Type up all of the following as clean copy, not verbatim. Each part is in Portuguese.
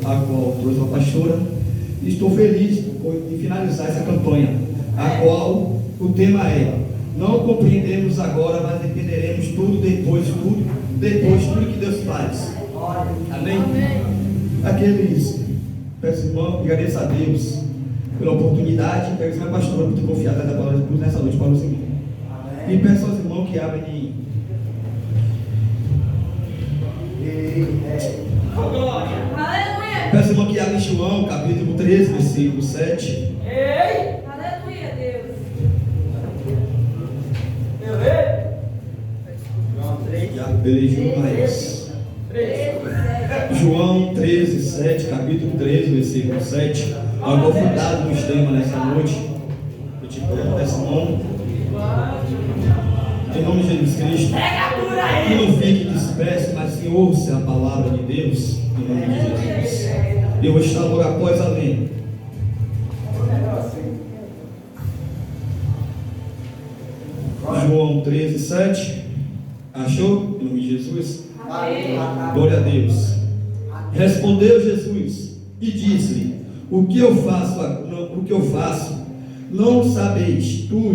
a qual trouxe a pastora. Estou feliz de finalizar essa campanha, a qual o tema é: não compreendemos agora, mas entenderemos tudo depois que Deus faz. Amém? Peço, irmão, agradeço a Deus pela oportunidade, peço a minha pastora por ter confiado na palavra de Deus nessa noite para os irmãos. E peço aos irmãos que abrem Peço, irmão, que abre João, capítulo 13, versículo 7. Aleluia, Deus. João 13, 7, capítulo 13, versículo 7. Aprofundado nos temas nessa noite. Eu te peço desse nome. Em nome de Jesus Cristo. Que não fique disperso, mas que ouça a palavra de Deus. Em nome de Jesus. Eu vou estar logo após a lei. João 13, 7. Achou? Em nome de Jesus. Amém. Glória a Deus. Respondeu Jesus e disse-lhe: O que eu faço, não sabeis tu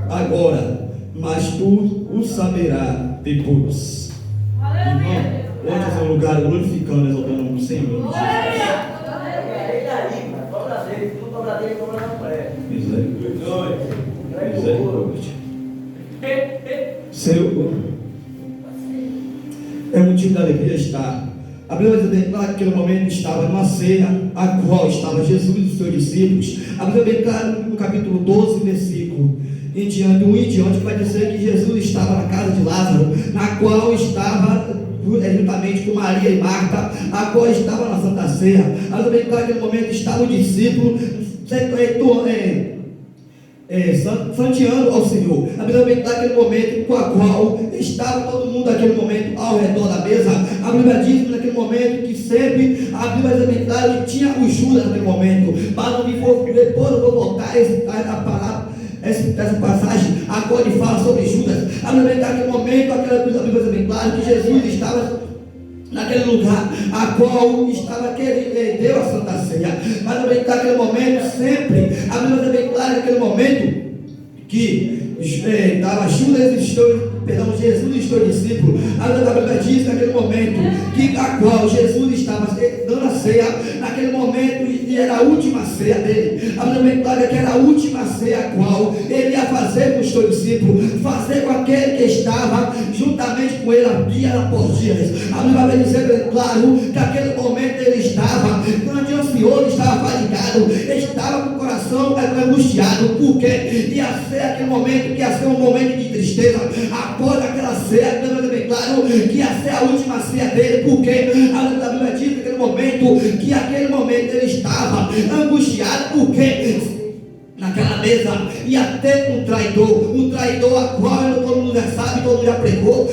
agora, mas tu o saberás depois. Irmão, hoje é um lugar glorificando, exaltando o nome do Senhor. Misericórdia. Senhor, é motivo de alegria estar. A Bíblia vai dizer que naquele momento estava numa ceia, a qual estava Jesus e os seus discípulos. A Bíblia bem claro no capítulo 12, versículo em diante, que vai dizer que Jesus estava na casa de Lázaro, na qual estava juntamente com Maria e Marta, a qual estava na Santa Ceia. A Bíblia bem claro que naquele momento estava o discípulo santiando ao Senhor. A Bíblia bem claro naquele momento com a qual estava todo mundo naquele momento ao redor da mesa. A Bíblia diz que naquele momento que sempre a Bíblia bem claro que tinha o Judas naquele momento. Mas depois eu vou voltar a palavra. Essa passagem agora ele fala sobre Judas. A Bíblia naquele momento, aquela Bíblia bem claro que Jesus estava naquele lugar, a qual estava aquele, deu a Santa Ceia. Mas também naquele momento, sempre, a Bíblia também clara naquele momento que estava Judas e Jesus e seu discípulo. A Bíblia diz naquele momento que a qual Jesus estava dando a ceia, naquele momento, e era a última ceia dele. A Bíblia declara que era a última ceia a qual ele ia fazer com os seus discípulos, fazer com aquele que estava juntamente com ele dia após dia. A Bíblia vai dizer claro que aquele momento ele estava grande, ansioso, estava fadigado, estava com o coração angustiado, porque ia ser aquele momento que ia ser um momento de tristeza. Após aquela ceia, claro que ia ser a última ceia dele, porque a Bíblia diz naquele momento que aquele momento ele estava angustiado, porque naquela mesa ia ter um traidor a qual todo mundo já sabe, todo mundo já pregou,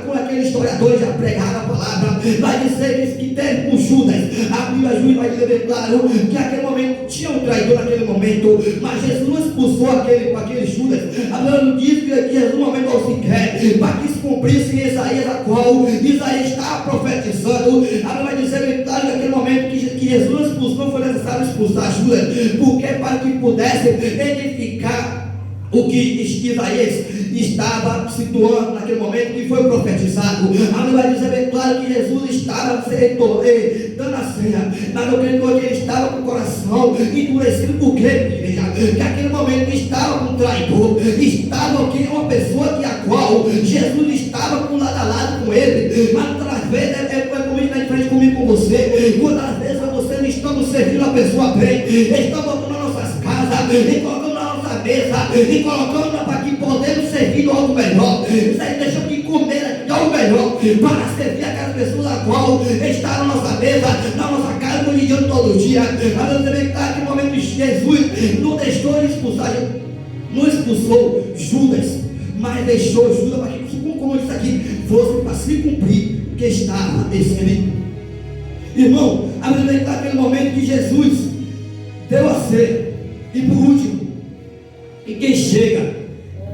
com aquele historiador já pregaram a palavra, vai dizer que teve com Judas. A Bíblia vai dizer claro que naquele momento tinha um traidor naquele momento, mas Jesus não expulsou aquele Judas. A Bíblia diz que Jesus no momento ao sequer, para que se cumprisse em Isaías, a qual Isaías estava profetizando. A Bíblia vai dizer claro que naquele momento que Jesus não expulsou, não foi necessário expulsar Judas, porque para que pudesse edificar o que Isaías estava situando naquele momento que foi profetizado. A Bíblia vai dizer bem claro que Jesus estava dando a ceia, mas ele estava com o coração endurecido, porque igreja, que aquele momento estava com um traidor, estava aqui uma pessoa que a qual Jesus estava com lado a lado com ele. Mas outras vezes comigo, está diferente comigo, com você. Quantas vezes você não estamos servindo a pessoa bem, estamos voltando nas nossas casas e colocando na nossa mesa e colocando para que podemos servir de algo melhor. Isso aí deixa de comer de algo melhor para servir aquelas pessoas a qual está na nossa mesa, na nossa casa, no dia todo dia. Mas eu também está aqui no momento de Jesus não deixou de expulsar, não expulsou Judas, mas deixou Judas para que, como eu disse aqui, fosse para se cumprir o que estava escrito. Irmão, a Bíblia está naquele momento que Jesus deu a ceia. E por último, e quem chega,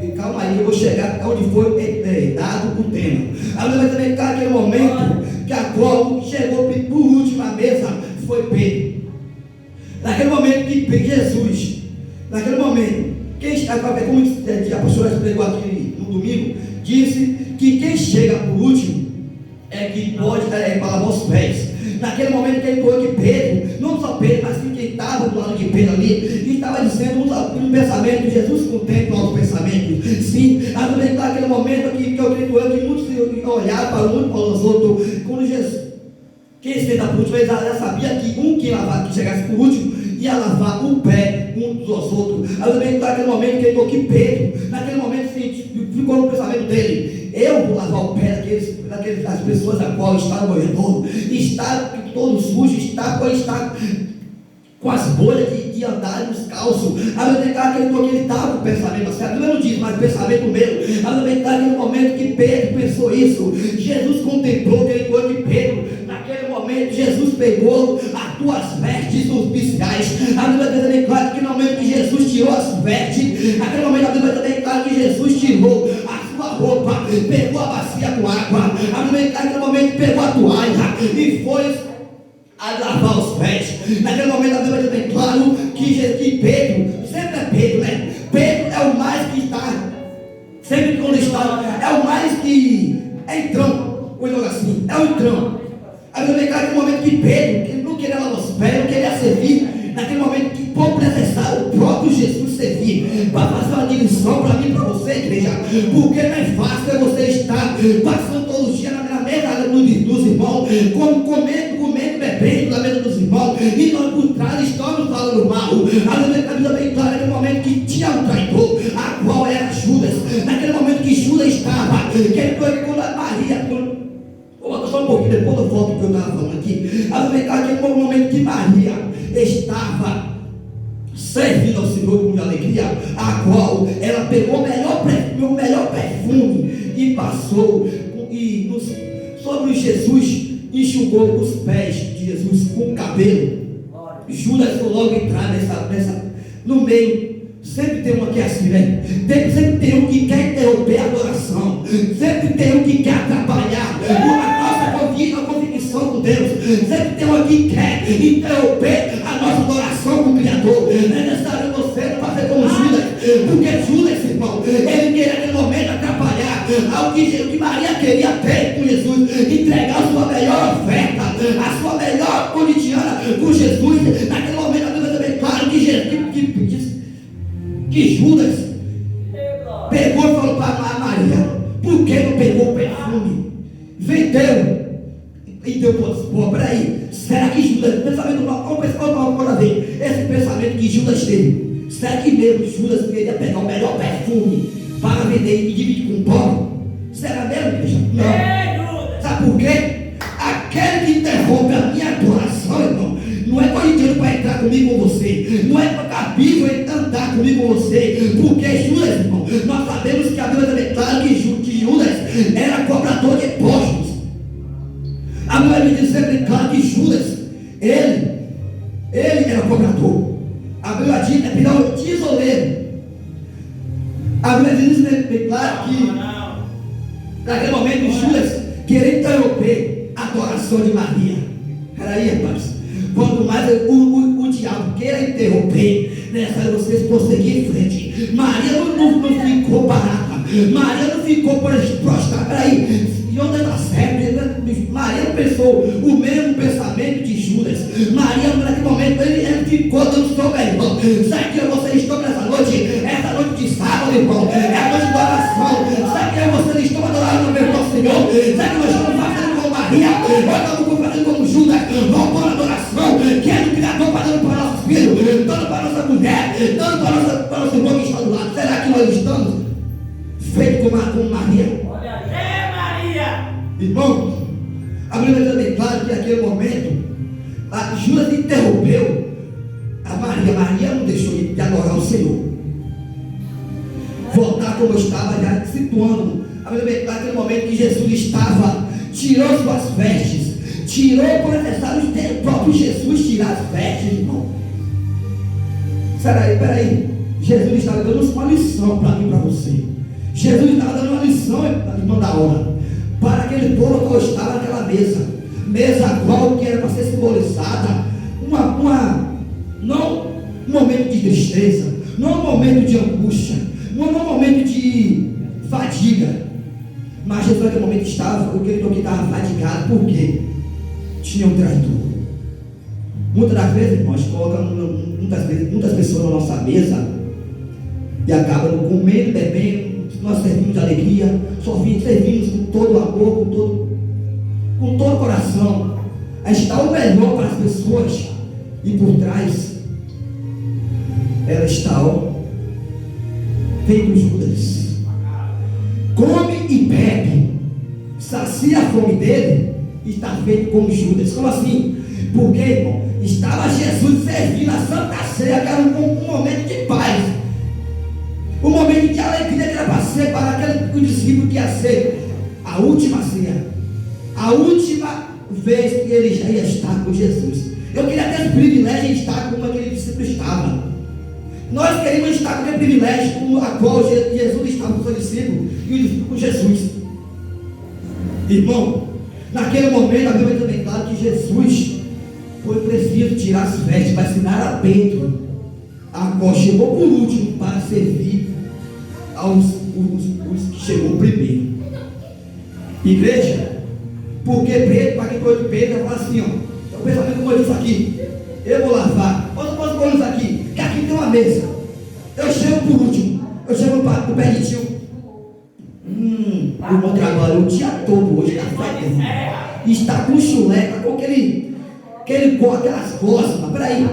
e calma aí, eu vou chegar onde foi dado o tema. A Bíblia também está naquele momento que a qual chegou por último à mesa, foi Pedro. Naquele momento que Jesus, naquele momento, quem está, como a pastora pregou aqui no domingo, disse que quem chega por último é que pode para lavar os pés. Naquele momento que ele falou que Pedro, não só Pedro, mas quem estava do lado de Pedro ali, estava dizendo um pensamento, Jesus contempla os pensamentos. Sim, naquele momento que eu creio que muitos olharam para um para os outros, quando Jesus, quem estava por último, ele já sabia que um que chegasse por último ia lavar o pé um dos outros. Naquele momento que ele falou que Pedro, naquele momento ficou no pensamento dele: eu vou lavar o pé daquelas pessoas a qual está ao meu redor, está todo sujo, está com as bolhas de andar descalço. Ele estava com o pensamento assim, a Bíblia não diz, mas o pensamento meu. Naquele momento que Pedro pensou isso, Jesus contemplou aquele coisa de Pedro. Naquele momento, Jesus pegou as tuas vestes oficiais. A Bíblia também claro que no momento que Jesus tirou as vestes, naquele momento a Bíblia também claro que Jesus tirou a sua roupa, pegou a bacia com água. A Bíblia naquele momento pegou a toalha e foi a lavar os pés. Naquele momento a Bíblia é bem claro que Pedro, sempre é Pedro, né? Pedro é o mais que está, sempre quando está, é o mais que é entrão, ou assim, é o entrão. A Bíblia é claro naquele momento que Pedro, que não queria lavar os pés, não queria servir, naquele momento que pouco necessário o próprio Jesus servir, para fazer uma direção para mim e para você, igreja, porque não é fácil você estar passando todos os dias na mesa dos irmãos, comendo, bebendo na mesa dos irmãos, e nós por trás estamos falando mal. A Bíblia bem clara, naquele momento que tinha um traidor, a qual era Judas, naquele momento que Judas estava, que ele foi quando a Maria, só um pouquinho, depois eu volto que eu estava falando aqui. A Bíblia naquele momento que Maria estava servindo ao Senhor com alegria, a qual ela pegou o melhor perfume e passou sobre Jesus, enxugou os pés de Jesus com o cabelo. Judas foi logo entrar no meio. Sempre tem um que é assim, né? Sempre tem um que quer interromper a adoração, sempre tem um que quer atrapalhar a nossa convicção com Deus, sempre tem um que quer interromper a nossa adoração com o Criador. É necessário você não fazer como Judas, porque Judas, irmão, ele queria naquele momento atrapalhar ao que Maria queria ter com Jesus, entregar a sua melhor oferta, a sua melhor cotidiana com Jesus. Naquele momento a Bíblia também claro que Judas pegou e falou para Maria: por que não pegou o perfume? Vendeu e deu para os pobres. Peraí, será que Judas, pensamento mal, esse pensamento que Judas teve, será que mesmo Judas queria pegar o melhor perfume para vender e dividir com o pobre? Será mesmo, igreja? Não. Sabe por quê? Aquele que interrompe a minha adoração, irmão, não é corintiano para entrar comigo com você, não é para a Bíblia andar comigo com você, porque Judas, irmão, nós sabemos que a Bíblia também declara que Judas era cobrador de impostos. A Bíblia me diz sempre claro que Judas, ele era cobrador. A Bíblia diz que é o tesoureiro. A Bíblia diz bem claro que naquele momento Judas queria interromper a adoração de Maria. Peraí, rapaz. Quanto mais o diabo queira interromper, nessa hora vocês prosseguir em frente. Maria não ficou parada. Maria não ficou prostrada. Peraí, e onde está certo? Maria não pensou o mesmo pensamento de Judas. Maria, naquele momento, ele ficou dando o seu melhor. Sabe que vocês estão nessa noite? Essa noite de sábado, irmão. É a noite de oração. Sabe que vocês estão adorando o meu Senhor? Sabe que nós estamos fazendo como Maria? Nós estamos fazendo como Judas. Vamos para a adoração, que é do Criador, dando para nossos filhos, dando para nossa mulher, dando para nosso irmão que está do lado. Será que nós estamos feitos como Maria? Irmão, a Bíblia também claro que naquele momento Judas interrompeu a Maria. Maria não deixou de adorar o Senhor, voltar como eu estava já situando. A Bíblia também claro naquele momento que Jesus estava, tirou suas vestes, tirou por necessário o próprio Jesus tirar as vestes, irmão. Peraí, Jesus estava dando uma lição para mim e para você. Jesus estava dando uma lição, irmão da hora, para aquele povo que estava naquela mesa a qual que era para ser simbolizada não um momento de tristeza, não um momento de angústia, não um momento de fadiga. Mas Jesus naquele momento estava, o crente aqui estava fadigado, por quê? Tinha um traidor. Muitas das vezes, irmãos, muitas pessoas na nossa mesa e acabam comendo, bebendo. Nós servimos de alegria, servimos com todo o amor, com todo o coração. A gente dá o melhor para as pessoas e por trás ela está, feito Judas. Come e bebe, sacia a fome dele e está feito como Judas. Como assim? Porque, irmão, estava Jesus servindo a Santa Ceia, que era um momento de paz, um momento de alegria que era para ser para aquele discípulo que ia ser a última ceia, a última vez que ele já ia estar com Jesus. Eu queria ter esse privilégio de estar como aquele discípulo estava. Nós queremos estar com aquele privilégio como a qual Jesus estava com o seu discípulo e o discípulo com Jesus. Irmão, naquele momento a Bíblia também claro que Jesus foi preciso tirar as vestes para ensinar a Pedro, a qual chegou por último para servir aos que chegou primeiro. Igreja, porque Pedro, para quem foi de Pedro, fala assim, ó, o pensamento como eu disse aqui, eu vou lavar, posso pôr isso aqui, que aqui tem uma mesa, eu chego por último, eu chego para o pé de tio, o irmão trabalhou o dia todo hoje na festa, está com chulé, está com aquelas costas, peraí,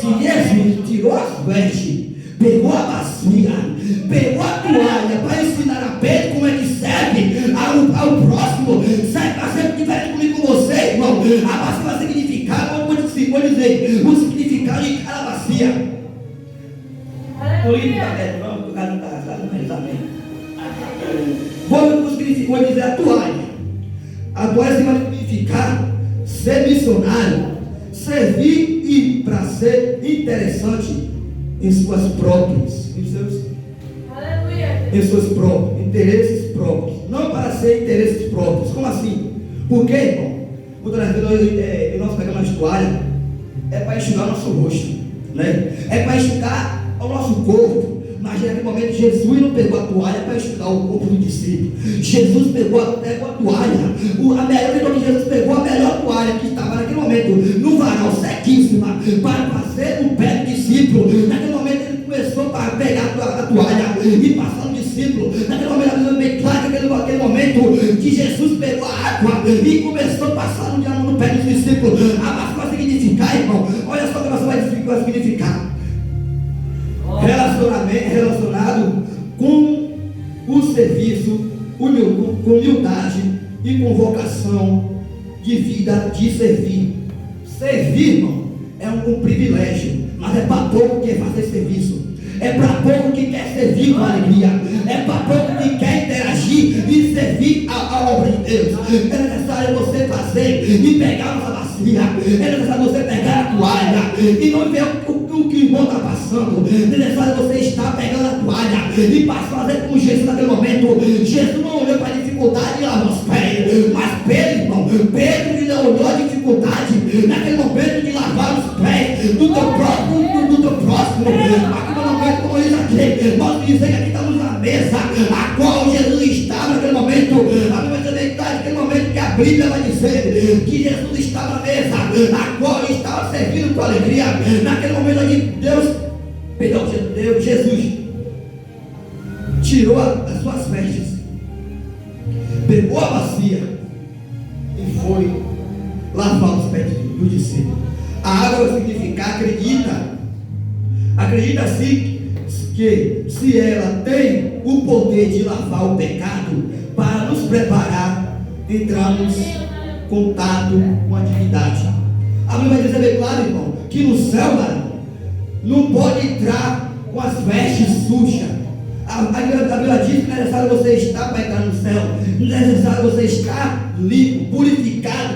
se Jesus tirou as vestes, pegou a bacia, pegou a toalha para ensinar a Pedro como é que serve ao próximo, serve para ser diferente comigo com você, irmão. A bacia vai significar, vou dizer, o significado de cada bacia. Por isso, o cara não está no exame. Vou dizer a toalha. A toalha vai significar ser missionário, servir e para ser interessante em suas próprias, em seus próprios interesses próprios, não para ser interesses próprios. Como assim? Porque, irmão, muitas vezes nós pegamos a toalha, é para enxugar o nosso rosto, né? É para enxugar o nosso corpo. Mas naquele momento Jesus não pegou a toalha para enxugar o corpo do discípulo. Jesus pegou a toalha, a melhor que Jesus pegou a melhor toalha que estava naquele momento no varal sequíssima para fazer o pé do discípulo. Naquele momento ele começou a pegar a toalha e passar no discípulo. Naquele momento a Bíblia bem clara que naquele momento que Jesus pegou a água e começou a passar no pé do discípulo. A massa vai significar, irmão, olha só o que a massa vai significar. Relacionado com o serviço, com humildade e com vocação de vida de servir. Servir, irmão, é um privilégio, mas é para pouco que quer fazer serviço, é para pouco que quer servir com alegria, é para pouco que quer interagir e servir a obra de Deus. É necessário você fazer e pegar uma bacia, é necessário você pegar a toalha e não ver o que o irmão está passando. É necessário você estar pegando a toalha e fazer como Jesus naquele momento. Jesus não olhou para a dificuldade lá nos pés, mas Pedro, irmão, Pedro lhe olhou a dificuldade naquele momento de lavar os pés do teu próximo. Aqui no momento, como diz aqui, nós dizemos que aqui estamos na mesa a qual Jesus estava naquele momento. A Bíblia também está naquele momento que a Bíblia vai dizer que Jesus estava na mesa a qual estava servindo com alegria. Naquele momento onde Jesus tirou as suas vestes, pegou a bacia e foi lavar os pés do discípulo. A água vai significar, acredita sim que se ela tem o poder de lavar o pecado para nos preparar, entrarmos em contato com a divindade. A Bíblia vai dizer bem claro, irmão, que no céu, não pode entrar com as vestes sujas. A Bíblia diz que é necessário você estar para entrar no céu, não é necessário você estar limpo, purificado,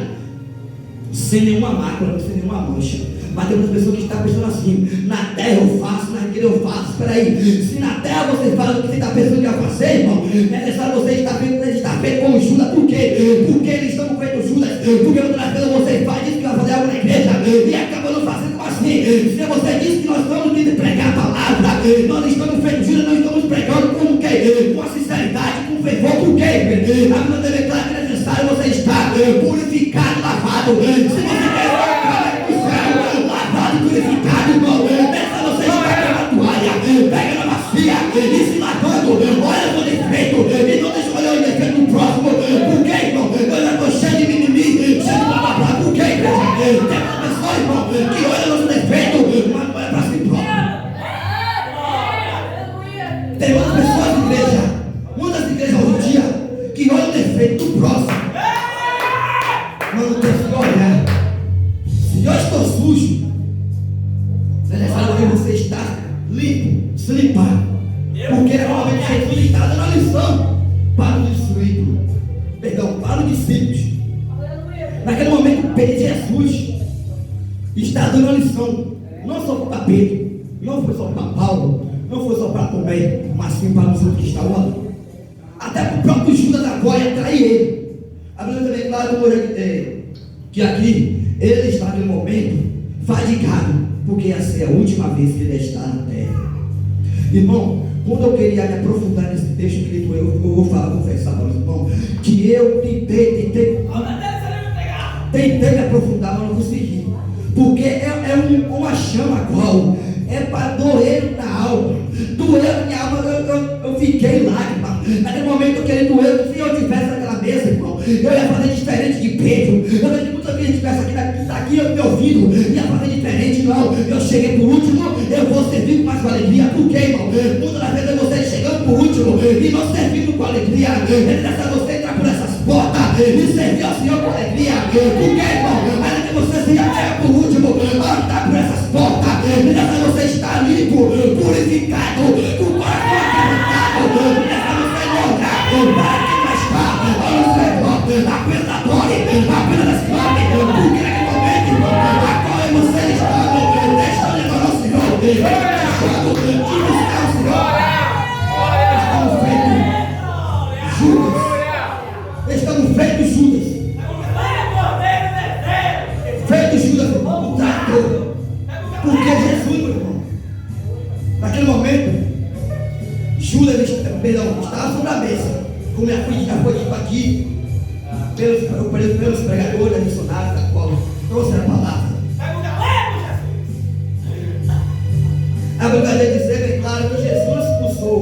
sem nenhuma mácula, sem nenhuma mancha. Mas tem muitas pessoas que estão pensando assim: na terra eu faço, na igreja eu faço. Espera aí, se na terra você faz o que você está pensando que vai fazer, irmão, é necessário você estar feito como Judas. Por quê? Porque eles estão feito Judas. Porque outras vezes você faz isso que vai fazer algo na igreja e acaba não sujo. Você já sabe que você está limpo, se limpar. Porque realmente Jesus está dando a lição para os discípulos. Perdão, para os discípulos. Naquele momento, Jesus está dando a lição. Não só para Pedro, não foi só para Paulo, não foi só para Tomé, mas sim para os outros que estavam ali. Até para o próprio Judas agora atrai ele. A Bíblia também é clara como que aqui ele está naquele momento fadigado, porque ia ser a última vez que ele está na terra. Irmão, quando eu queria me aprofundar nesse texto, querido, eu vou confessar para os irmãos, que eu tentei me aprofundar, mas não consegui. Porque é uma chama qual é para doer na alma. Doeu minha alma, eu fiquei lágrima. Naquele momento eu queria doer. Se eu estivesse naquela mesa, irmão, eu ia fazer diferente de Pedro. Eu vejo que muita gente estivesse aqui me ouvindo, ia fazer diferente. Não, eu cheguei por último, eu vou servir com mais alegria. Por quê, irmão? Muitas das vezes você chegando por último e não servindo com alegria. Ele deixa você entrar por essas portas e servir ao Senhor com alegria. Por quê, irmão? Ainda que você seja por último, andar por essas portas, ele deixa você estar limpo, purificado, com o coração quebrantado. Ele deixa você olhar para quem vai estar ao Senhor, apenas adore, apenas exclame, porque naquele momento, irmão, agora você está deixando de adorar o Senhor, ele está deixando de buscar o Senhor. Estamos feitos Judas. Feitos Judas, o trator. Porque Jesus, meu irmão, naquele momento, Judas estava sobre a mesa, como já foi dito aqui, pelos pregadores, missionários, da qual trouxe a palavra. A Bíblia vai dizer bem claro que Jesus expulsou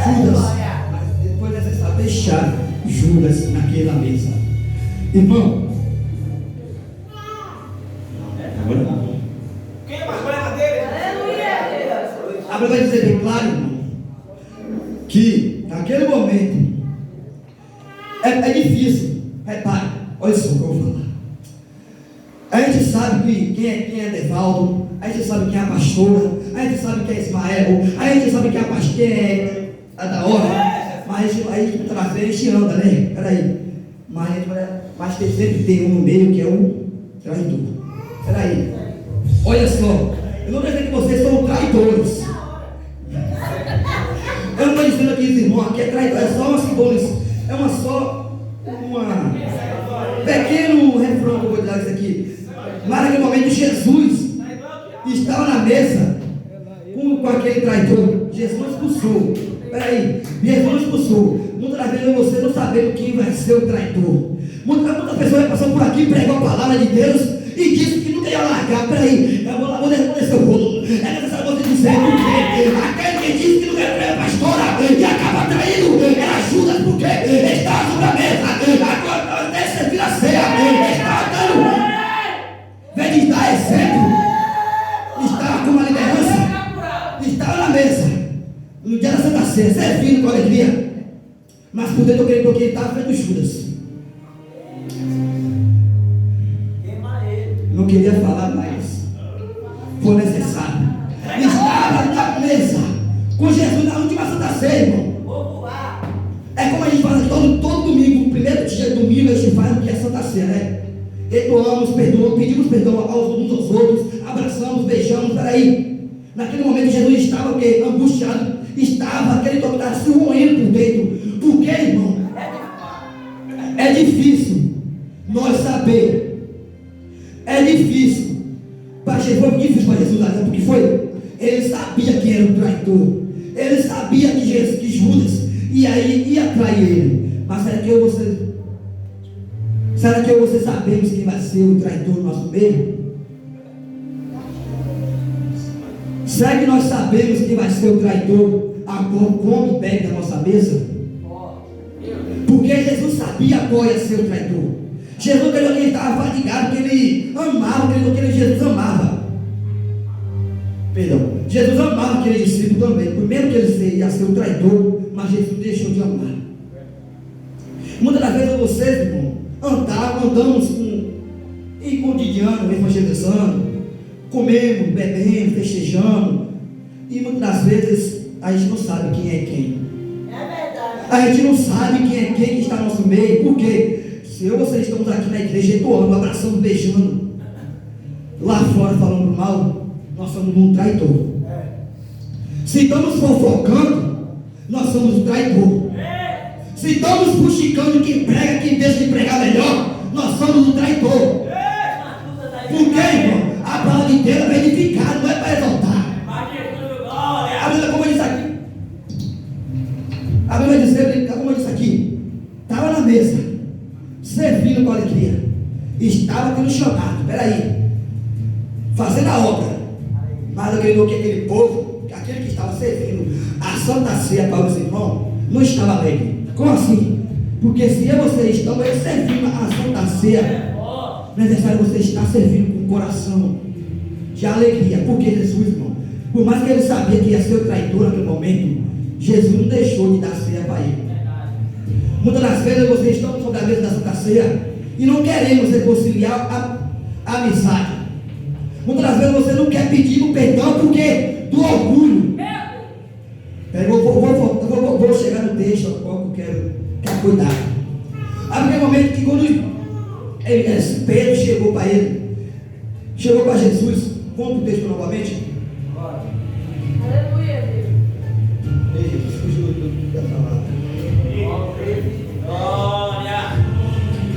Judas, mas depois é necessário deixar Judas naquela mesa. Irmão, a Bíblia vai dizer bem claro, irmão, que naquele momento é difícil. Repare, olha só o que eu vou falar. A gente sabe quem é Devaldo, a gente sabe quem é a pastora, a gente sabe quem é Ismael, a gente sabe quem é a da hora, mas aí a gente anda, né? Peraí, mas sempre tem um no meio que é o traidor. Peraí, olha só, eu não quero dizer que vocês são traidores. Eu não estou dizendo aqui, irmão, aqui é traidor, é só uma simbolização, é uma pequeno refrão que eu vou dar isso aqui. Mas naquele momento Jesus estava na mesa com aquele traidor. Jesus expulsou. Peraí, Jesus expulsou. Muitas das vezes você não sabendo quem vai ser o traidor. Muitas pessoas passam por aqui, pregam a palavra de Deus e dizem que nunca ia largar. Peraí, eu vou lá, vou responder seu bolo. É necessário você dizer porque aquele que disse que não quer trair a pastora e acaba traindo, ela ajuda porque está sobre a mesa. Agora deixa servir a ceia, está dando. Vem de dar exemplo, está com uma liderança, está na mesa, no dia da Santa Ceia, servindo com alegria, mas por dentro eu creio que ele estava feito Judas. Não queria falar mais, foi necessário. Estava na mesa com Jesus na última Santa Ceia, irmão. É como a gente faz aqui todo domingo, o primeiro dia de domingo a gente faz o que é Santa Ceia, né? Perdoamos, pedimos perdão uns aos outros, abraçamos, beijamos. Peraí, naquele momento Jesus estava o quê? Angustiado, estava aquele toque estava se roendo por dentro. Por quê, irmão? É difícil nós saber. É difícil. Foi difícil para Jesus, porque foi. Ele sabia que era o traidor. Ele sabia que Judas ia trair ele. Mas será que você sabemos quem vai ser o traidor no nosso meio? Será que nós sabemos quem vai ser o traidor a qual come e bebe da nossa mesa? Porque Jesus sabia qual ia ser o traidor. Jesus queria que ele estava fatigado, que ele amava, que Jesus amava. Perdão, Jesus amava aquele discípulo também. Primeiro que ele ia ser o traidor, mas Jesus deixou de amar. Muitas das vezes vocês, irmão, andamos com o cotidiano, evangelizando, comemos, bebemos, festejamos, e muitas das vezes a gente não sabe quem é quem. É verdade. A gente não sabe quem é quem que está no nosso meio. Por quê? Se eu e vocês estamos aqui na igreja entoando, abraçando, beijando, lá fora falando mal, nós somos um traidor. Se estamos fofocando, nós somos um traidor. Se estamos fuxicando quem prega, quem deixa de pregar melhor, nós somos um traidor. Por quê, irmão? A palavra inteira é para edificar, não é para exaltar. A Bíblia, como diz aqui, a Bíblia diz, como diz aqui, estava na mesa, servindo com alegria, estava tendo chamado, peraí, fazendo a obra, mas acreditou que aquele povo, aquele que estava servindo a Santa Ceia para os irmãos, não estava alegre. Como assim? Porque se eu e você estamos servindo a Santa Ceia, não é necessário você estar servindo com o coração de alegria. Porque Jesus, irmão, por mais que ele sabia que ia ser o traidor naquele momento, Jesus não deixou de dar ceia para ele. Muitas das vezes vocês estão sobre a mesa da Santa Ceia e não queremos reconciliar a amizade. Muitas das vezes você não quer pedir o perdão porque do orgulho. Eu vou chegar no texto ao qual eu quero cuidar. Aquele momento que quando Pedro chegou para ele, chegou para Jesus, vamos para o texto novamente. Aleluia, Deus. Ei, Jesus, fugiu da palavra.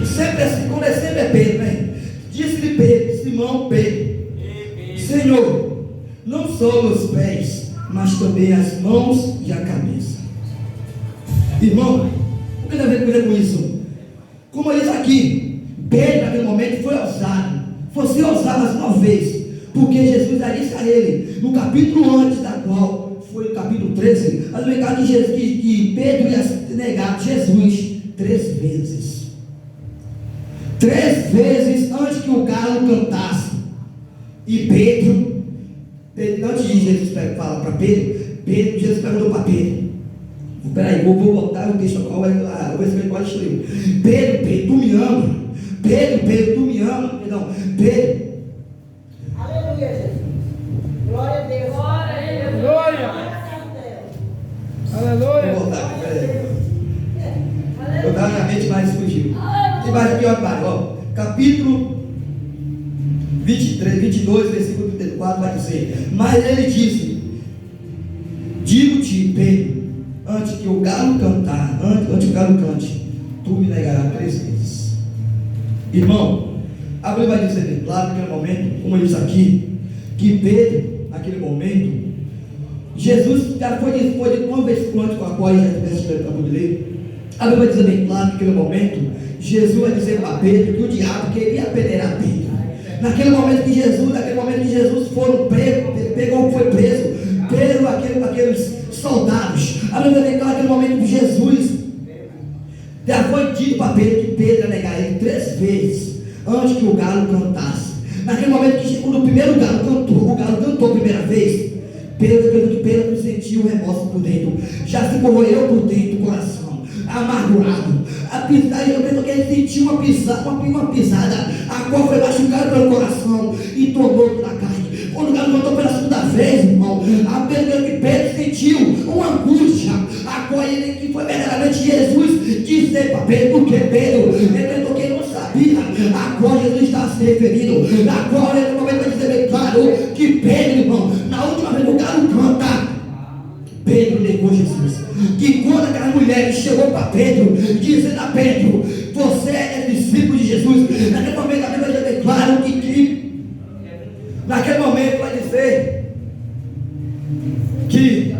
Sempre assim, quando sempre é Pedro, né? Disse-lhe Pedro, Simão Pedro, Senhor, não só meus pés, mas também as mãos e a cabeça. Irmão, o que tem a ver com isso? Como diz aqui, Pedro naquele momento foi ousado. Você ousado mais uma vez, porque Jesus disse a ele, no capítulo antes da qual foi o capítulo 13, a verdade que Pedro ia negar Jesus 3 vezes. 3 vezes antes que o galo cantasse. E Pedro, antes de Jesus falar para Pedro, Jesus perguntou para Pedro. Peraí, vou botar o texto qual é o versículo qual escreveu. Pedro, tu me ama. Pedro, tu me ama. Perdão, Pedro. Aleluia, Jesus. Glória a Deus. Glória a Deus. Glória. Aleluia. Vou voltar aqui, peraí. Eu estava na mente, mas fugiu. E mais aqui, ó, capítulo 23, 22, versículo 34, vai dizer: mas ele disse: digo-te, Pedro, antes que o galo cantar, antes que o galo cante, tu me negarás 3 vezes. Irmão, a Bíblia vai dizer bem claro naquele momento, como diz aqui, que Pedro, naquele momento, Jesus já foi de uma vez antes com a qual já acabou de ler. A Bíblia vai dizer bem claro que naquele momento, Jesus vai dizer para Pedro que o diabo queria peneirar Pedro. Naquele momento que Jesus foi preso, Pedro, aqueles soldados. A Bíblia vai dizer que naquele momento que Jesus já foi dito para Pedro que Pedro ia negar ele 3 vezes antes que o galo cantasse. Naquele momento que quando o primeiro galo cantou a primeira vez, Pedro sentiu um remorso por dentro, já se corroeu por dentro do coração, amargurado. Eu penso que ele sentiu uma pisada, a qual foi machucada pelo coração e tornou toda a carne. Quando o galo cantou pela segunda vez, irmão, a Pedro sentiu uma angústia, a qual ele, que foi verdadeiramente Jesus dizer para Pedro, porque Pedro, ele pensou que ele não sabia a qual Jesus estava se referindo, a qual ele no momento vai dizer bem claro que Pedro, irmão, na última vez que o galo canta, Pedro negou Jesus. Que quando aquela mulher chegou para Pedro, dizendo a Pedro: você é discípulo de Jesus, naquele momento a Bíblia já declara que naquele momento vai dizer que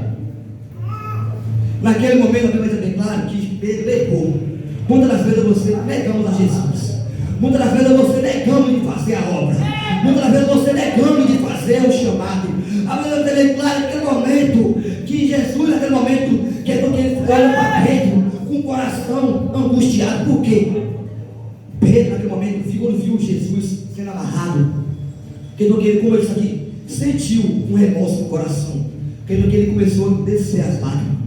naquele momento a Bíblia já declara que Pedro negou. Muitas das vezes você negamos a Jesus, muitas das vezes você negamos de fazer a obra, muitas das vezes você negamos de fazer o chamado. A Bíblia já declara naquele momento que Jesus, naquele momento, que ele olha para Pedro com o coração angustiado. Por quê? Pedro, naquele momento, quando viu Jesus sendo amarrado, que ele, como isso aqui, sentiu um remorso no coração, que ele começou a descer as lágrimas,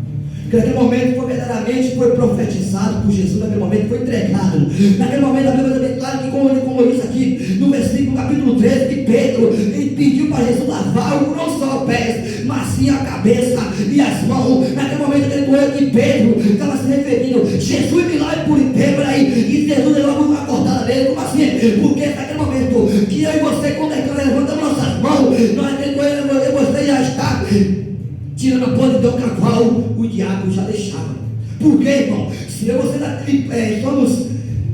que naquele momento foi verdadeiramente foi profetizado por Jesus, naquele momento foi entregado. Naquele momento a Bíblia também claro que como diz aqui no versículo capítulo 13, que Pedro ele pediu para Jesus lavar não só os pés, mas sim a cabeça e as mãos. Naquele momento ele doeu que Pedro estava se referindo, Jesus me lave por inteiro aí, e Jesus deu logo uma cortada nele, como assim? Porque naquele momento que eu e você, quando levantamos nossas mãos, nós você já está tirando a podridão com a qual o diabo já deixava. Por quê, irmão? Se eu e você somos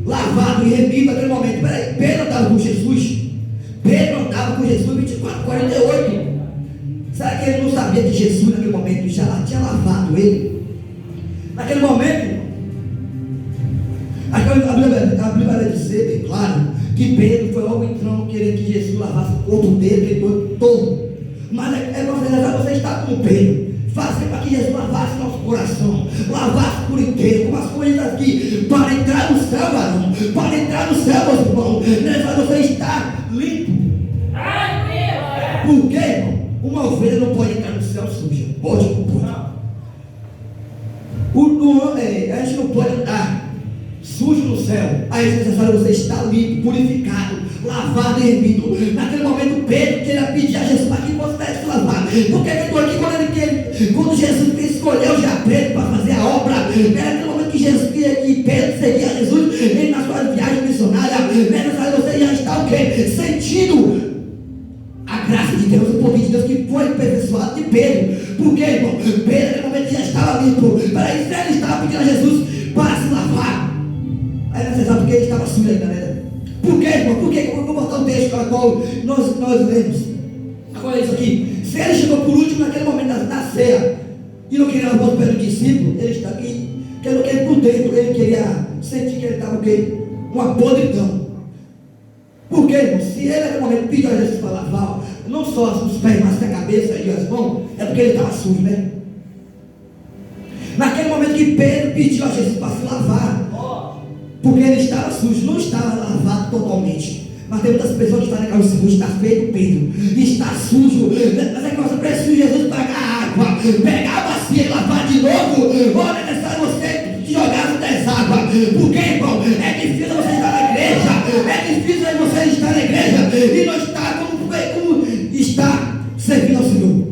lavados e remidos naquele momento, peraí, Pedro andava com Jesus, Pedro andava com Jesus 24:48. Será que ele não sabia que Jesus naquele momento já tinha lavado ele? Naquele momento, a Bíblia vai dizer bem claro que Pedro foi logo entrando querendo que Jesus lavasse o corpo dele, todo. Mas você está com Pedro, fazer para que Jesus lavasse nosso coração, lavasse por inteiro, como as coisas aqui, para entrar no céu, varão, para entrar no céu, meus irmãos, você está limpo. Por quê, irmão? Uma ovelha não pode entrar no céu suja. Pode ou não pode? A gente não pode andar sujo no céu. Aí é necessário você estar limpo, purificado, lavado e remido. Naquele momento Pedro queria pedir a Jesus para que você se lavar. Porque aqui quando Jesus escolheu já Pedro para fazer a obra, era naquele momento que Jesus queria que Pedro seguia Jesus, ele na sua viagem missionária, você já está o quê? Sentindo a graça de Deus, o poder de Deus que foi aperfeiçoado de Pedro. Por quê, irmão? Pedro naquele momento já estava limpo. Para isso ele estava pedindo a Jesus para se lavar. Aí você sabe porque ele estava sujo ainda, né? Por quê, irmão? Por quê? Eu vou botar um texto para o qual nós lemos. Agora isso aqui. Se ele chegou por último naquele momento da ceia e não queria lavar os pés do discípulo, ele está aqui, que ele por dentro, ele queria sentir que ele estava o quê? Uma podridão. Por quê, irmão? Se ele naquele momento pediu a Jesus para lavar, não só os pés, mas a cabeça e as mãos, é porque ele estava sujo, né? Naquele momento que Pedro pediu a Jesus para se lavar, porque ele estava sujo, não estava lavado totalmente. Mas tem muitas pessoas que estão naquela sujo, está feito Pedro, está sujo. Mas é que você precisa de Jesus pagar água, pegar a bacia e lavar de novo. Ou é necessário você jogar nessa água. Porque, irmão, é difícil você estar na igreja, é difícil você estar na igreja e não estar como está servindo ao Senhor.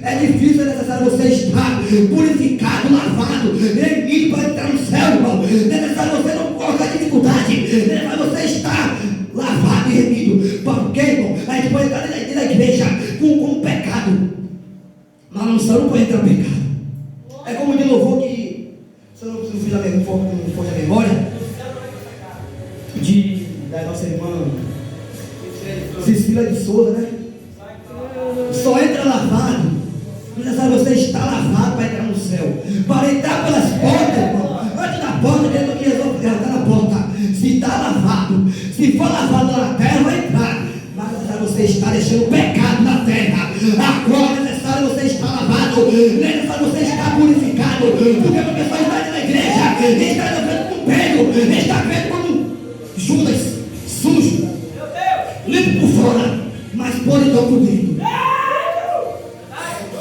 É difícil, é necessário você estar purificado, lavado, remido para entrar no céu, irmão. É necessário você não colocar dificuldade, é necessário você estar lavado e remido. Por quê, irmão? A gente pode entrar dentro da igreja com pecado, mas no céu não pode entrar pecado. É como de louvor que, se eu não fiz a memória, da nossa irmã Cecília de Souza, né? Só entra lavado. Não é necessário você estar lavado para entrar no céu. Para entrar pelas portas, irmão. Antes da porta, dentro que Jesus já está na porta. Se está lavado, se for lavado na terra, vai entrar. Mas é necessário você estar deixando o pecado na terra. Agora é necessário você estar lavado. Não é necessário você estar purificado. Porque a pessoa está na igreja, está vendo com Pedro, está vendo como Judas, sujo, limpo por fora, mas podridão por dentro.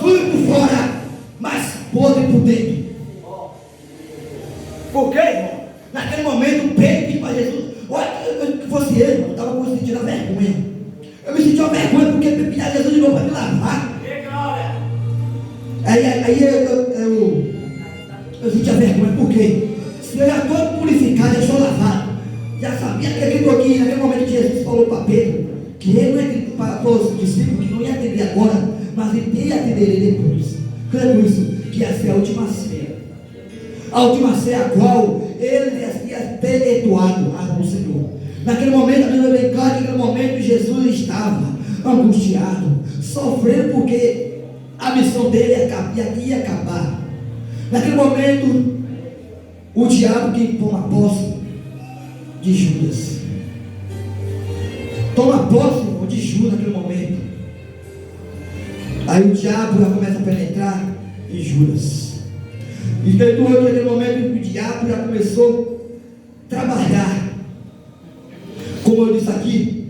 Sujo por fora, mas podre por dentro. Por quê, irmão? Naquele momento, Pedro pediu para Jesus. Olha, se fosse ele, irmão, eu estava com sentindo a vergonha. Eu me senti uma vergonha porque ele pediu a Jesus de novo para me lavar. Aí eu senti a vergonha. Por quê? Se eu já estou purificado, já estou lavado, já sabia que aquilo aqui, naquele momento que Jesus falou para Pedro, que ele não ia para os discípulos, que não ia atender agora, mas ele ia atender ele depois. Creio isso, que ia ser a última ceia. A última ceia a qual ele ia ter atuado ao Senhor. Naquele momento, a Bíblia bem clara que naquele momento Jesus estava angustiado, sofrendo porque a missão dele ia acabar. Naquele momento, o diabo que toma posse de Judas. Toma posse de Judas naquele momento. Aí o diabo já começa a penetrar em Judas. E naquele momento o diabo já começou a trabalhar. Como eu disse aqui,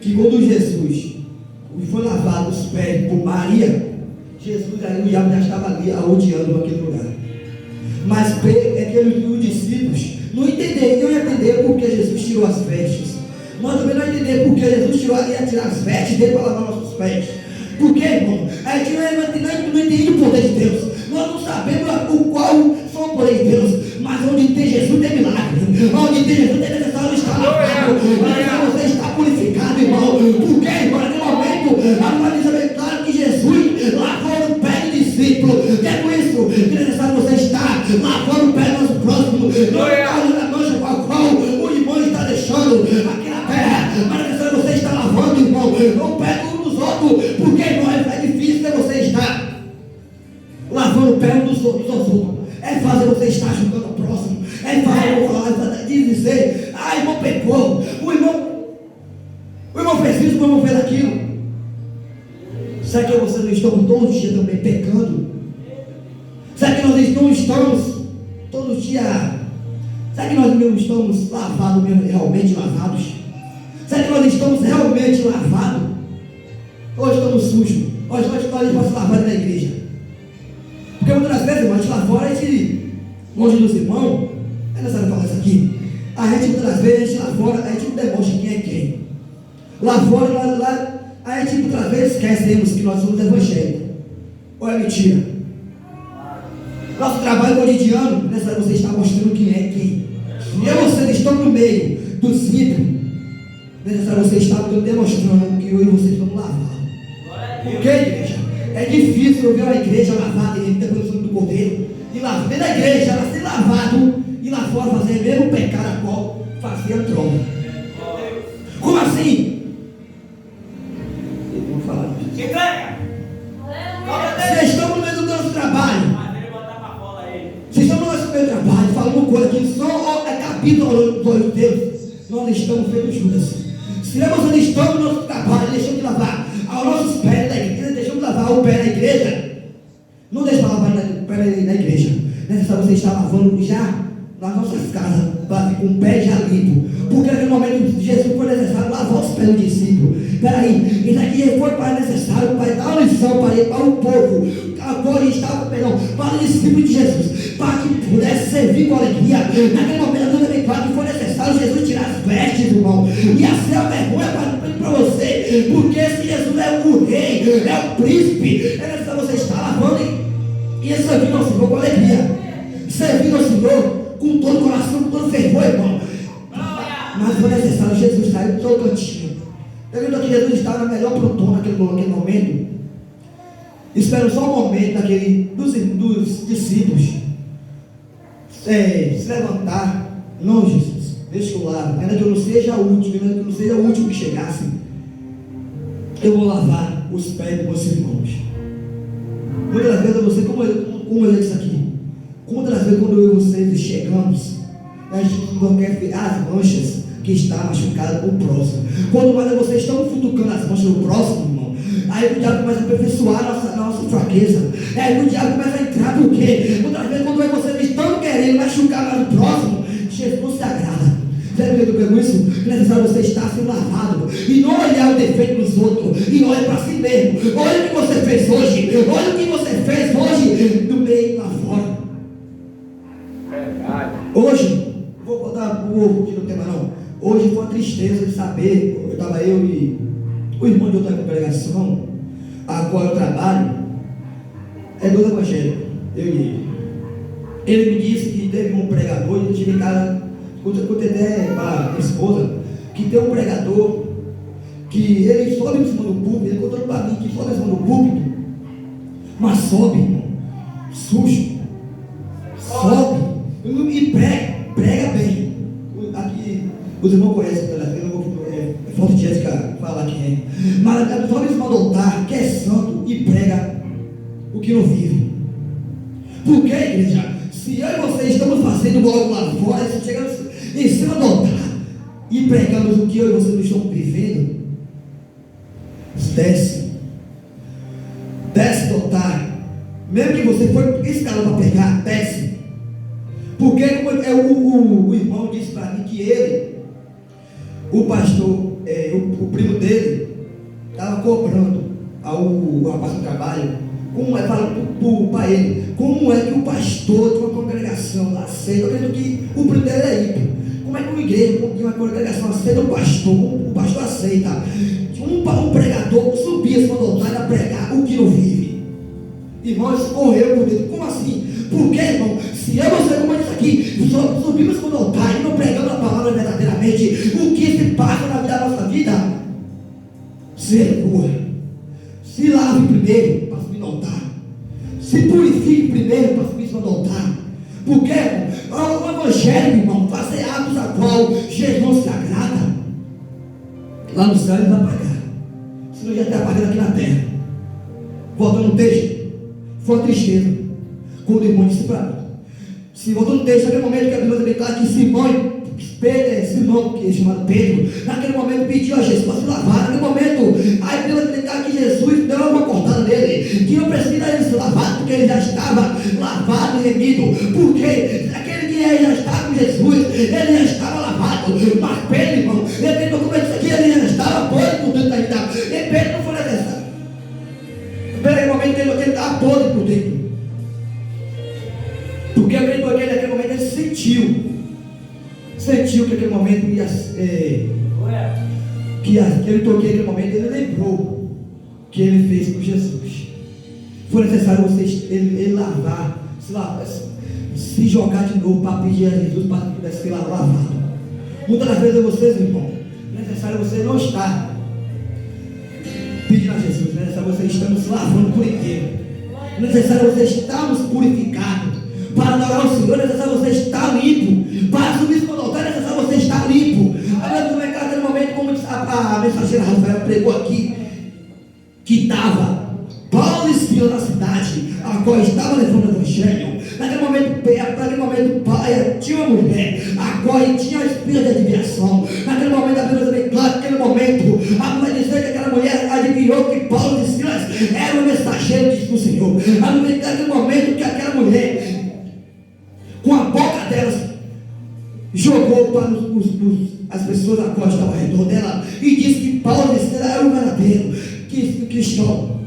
que quando Jesus foi lavado os pés por Maria, Jesus, aí o diabo já estava ali odiando aquele lugar. Mas os discípulos não entenderam, iam entender por que Jesus tirou as vestes. Nós também não entendemos por que Jesus ia tirar as vestes dele para lavar nossos pés. Por quê, irmão? A gente não entende o poder de Deus. Nós não sabemos qual são o poder de Deus. Mas onde tem Jesus tem milagre. Onde tem Jesus tem necessário estar lavado. Onde você está purificado, irmão. Por quê, irmão? Naquele momento, a Bíblia diz bem claro que Jesus lavou o pé do discípulo. Que é por isso que é necessário você estar lavando o pé do nosso próximo. Não está na mancha com a qual o irmão está deixando aqui na terra. Mas é necessário você estar lavando, irmão, o pé dos outros. Porque, irmão, é difícil que você estar lavando o pé dos outros. É fácil você estar ajudando o próximo. É fácil falar, dizer, irmão pecou. O irmão fez isso, o irmão fez aquilo. Será que você não estamos todos os dias também pecando? Será que nós não estamos todos os dias? Será que nós não estamos lavados, realmente lavados? Será que nós estamos realmente lavados? Ou estamos sujos? Ou nós podemos lavar na igreja? Porque muitas vezes, irmãos, lá fora, a gente, longe dos irmãos, é necessário falar isso aqui. A gente, muitas vezes, lá fora, a gente não demonstra quem é quem. Lá fora, a gente, muitas vezes, esquecemos que nós somos evangélicos. Ou é mentira? Nosso trabalho cotidiano, é necessário você estar mostrando quem é quem. E vocês estão no meio dos ímpios, é necessário você estar demonstrando que eu e vocês estamos lavados. Por quê, igreja? É difícil eu ver uma igreja lavada e depois do cordeiro, e lá dentro da igreja ela ser lavado, e lá fora fazer o mesmo pecado a qual fazia a troca. Como assim? Vamos falar disso. Vocês estão no meio do nosso trabalho. Vocês estão no nosso meio do trabalho, falando coisa que só é capítulo dos olhos de Deus. Nós estamos feitos Judas. Se nós estamos no nosso trabalho, deixamos de lavar aos nossos pés da igreja, deixamos de lavar o pé da igreja. Não deixe para lavar o pé da igreja. É necessário você estar lavando já nas nossas casas, com o pé já limpo. Porque naquele momento Jesus foi necessário lavar os pés do discípulo. Peraí, isso aqui foi para necessário para dar uma lição para o povo. Agora estava, para o discípulo de Jesus, para que pudesse servir com alegria. Naquele momento, também claro que foi necessário Jesus tirar as vestes, irmão. E assim é a vergonha para você. Porque se Jesus é o rei, é o príncipe, é necessário você estar lavando e servindo ao Senhor com alegria. Servindo ao Senhor com todo o coração, com todo fervor, irmão. Mas foi necessário Jesus sair do seu cantinho. Eu lembro que Jesus estava na melhor plantão naquele momento. Espero só um momento dos discípulos se levantar. Não, Jesus, deixa eu lá. Ainda que eu não seja o último, ainda que eu não seja o último que chegasse, eu vou lavar os pés dos meus irmãos. Muitas vezes você, como eu disse aqui, muitas vezes quando eu e vocês chegamos, a gente não quer ver as manchas que está machucado o próximo. Quando mais vocês estão futucando as manchas do próximo, irmão, aí o diabo começa a aperfeiçoar a nossa fraqueza. Aí o diabo começa a entrar, porque muitas vezes quando vocês estão querendo machucar mais o próximo, Jesus se agrada. Sabe o que eu pego isso? É necessário você estar se lavado e não olhar o defeito dos outros, e olha para si mesmo. Olha o que você fez hoje, olha o que você fez hoje no meio lá fora. Hoje, vou botar o ovo aqui no tema não. Hoje foi uma tristeza de saber, estava eu e o irmão de outra congregação, a qual eu trabalho, é do evangelho, eu e ele. Ele me disse que teve um pregador, e eu tive em casa, contei até para a minha esposa, que tem um pregador, que ele sobe em cima do púlpito, ele contou para mim que sobe em cima do púlpito, mas sobe, irmão, sujo, sobe, e prega bem. Aqui, os irmãos conhecem, é falta de ética falar quem é. Mas a pessoa mesmo do altar, que é santo e prega o que não vive. Por que, igreja? Se eu e você estamos fazendo algo lá fora, se chegamos em cima do altar e pregamos o que eu e você não estamos vivendo, desce do altar. Mesmo que você foi escalado para pegar, desce. Porque o irmão disse para mim que ele, o pastor, o primo dele, estava cobrando ao rapaz do trabalho como é, fala para ele, como é que o pastor de uma congregação aceita? Eu acredito que o primeiro é ímpio. Como é que uma igreja de uma congregação aceita o pastor? O pastor aceita. Um pregador subia esse altar a pregar o que não vive. Irmãos, correu por dentro. Como assim? Por que, irmão? Se eu e você, como eu disse aqui, subimos para o altar e não pregamos a palavra verdadeiramente, o que se passa na vida da nossa vida? Se recua. Se lave primeiro para subir no altar. Se purifique primeiro para subir no altar. Porque o evangelho, irmão, fazer atos a qual Jesus se agrada. Lá no céu ele vai pagar. Senão já está pagando aqui na terra. Voltando no texto. Foi uma tristeza quando o irmão disse para mim. Se voltando no texto, naquele momento que a Bíblia vai declarar que Simão, que é chamado Pedro, naquele momento pediu a Jesus para se lavar. Naquele momento, a Bíblia vai declarar que Jesus deu uma cortada nele, que não precisa ele se lavar, porque ele já estava lavado e remido. Porque aquele que já estava com Jesus, ele já estava lavado. Mas Pedro, irmão, ele como eu disse aqui, ele já estava podre por dentro ainda. E Pedro não foi necessário. Naquele momento que ele estava podre por dentro. Porque naquele momento ele sentiu que aquele momento ia que ele toquei naquele momento, ele lembrou que ele fez por Jesus. Foi necessário ele lavar, se jogar de novo para pedir a Jesus para que pudesse ser lavado. Muitas das vezes vocês, irmão, é necessário você não estar pedindo a Jesus, é necessário você estar se lavando por inteiro. É necessário você estarmos purificados. Para adorar o Senhor, é necessário você estar limpo. Para subir para o altar, é necessário você estar limpo. Naquele momento, como a mensageira Rafael pregou aqui, que estava Paulo e Silas na cidade, a qual estava levando o evangelho. Naquele momento, tinha uma mulher, a qual tinha a espírito de adivinhação. Naquele momento, a Bíblia também claro, naquele momento, a Bíblia diz que aquela mulher adivinhou que Paulo e Silas eram mensageiros do Senhor. A Bíblia diz naquele momento que aquela mulher, com a boca delas, jogou para as pessoas a qual estavam ao redor dela e disse que Paulo e Silas era um verdadeiro cristão.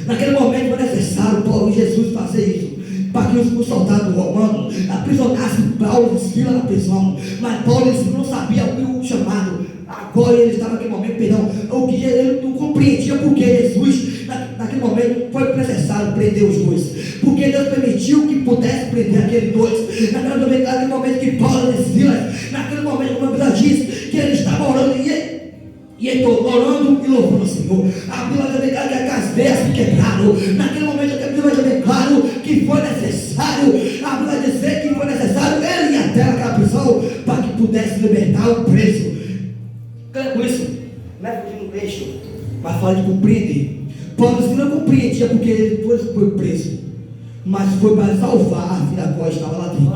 Naquele momento foi necessário Paulo e Jesus fazer isso, para que os soldados romanos aprisionassem Paulo e Silas na prisão. Mas Paulo e Silas não sabiam o chamado. Agora ele estava naquele momento, o que ele não compreendia, porque Jesus, naquele momento, foi necessário prender os dois. Porque Deus permitiu que pudesse prender aqueles dois. Naquele momento que Paulo e Silas, naquele momento, como a Bíblia diz, que ele estava orando e ele orando e louvando o Senhor. A Bíblia vai declarar que as veias se quebraram. Naquele momento que a Bíblia vai declarar que foi necessário, a Bíblia vai dizer que foi necessário ele ir até aquela prisão para que pudesse libertar o preso. Com isso, não é fugindo do eixo, mas fala de compreender. Paulo não compreendia porque ele foi preso, mas foi para salvar a vida a qual estava lá dentro.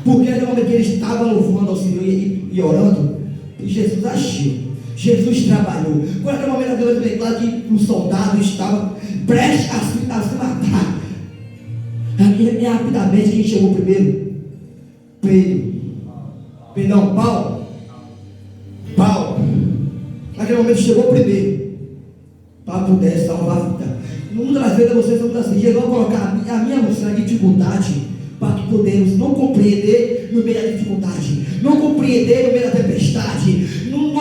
Porque no momento que ele estava louvando ao Senhor e orando, Jesus agiu. Jesus trabalhou. Quando aquele momento a Bíblia declara que o soldado estava prestes a se matar. Aqui é rapidamente quem chegou primeiro? Paulo. Naquele momento chegou primeiro para poder salvar a vida. Muitas das vezes vocês vão assim, Jesus vai colocar a minha missão em dificuldade para que podemos não compreender no meio da dificuldade, não compreender no meio da tempestade, não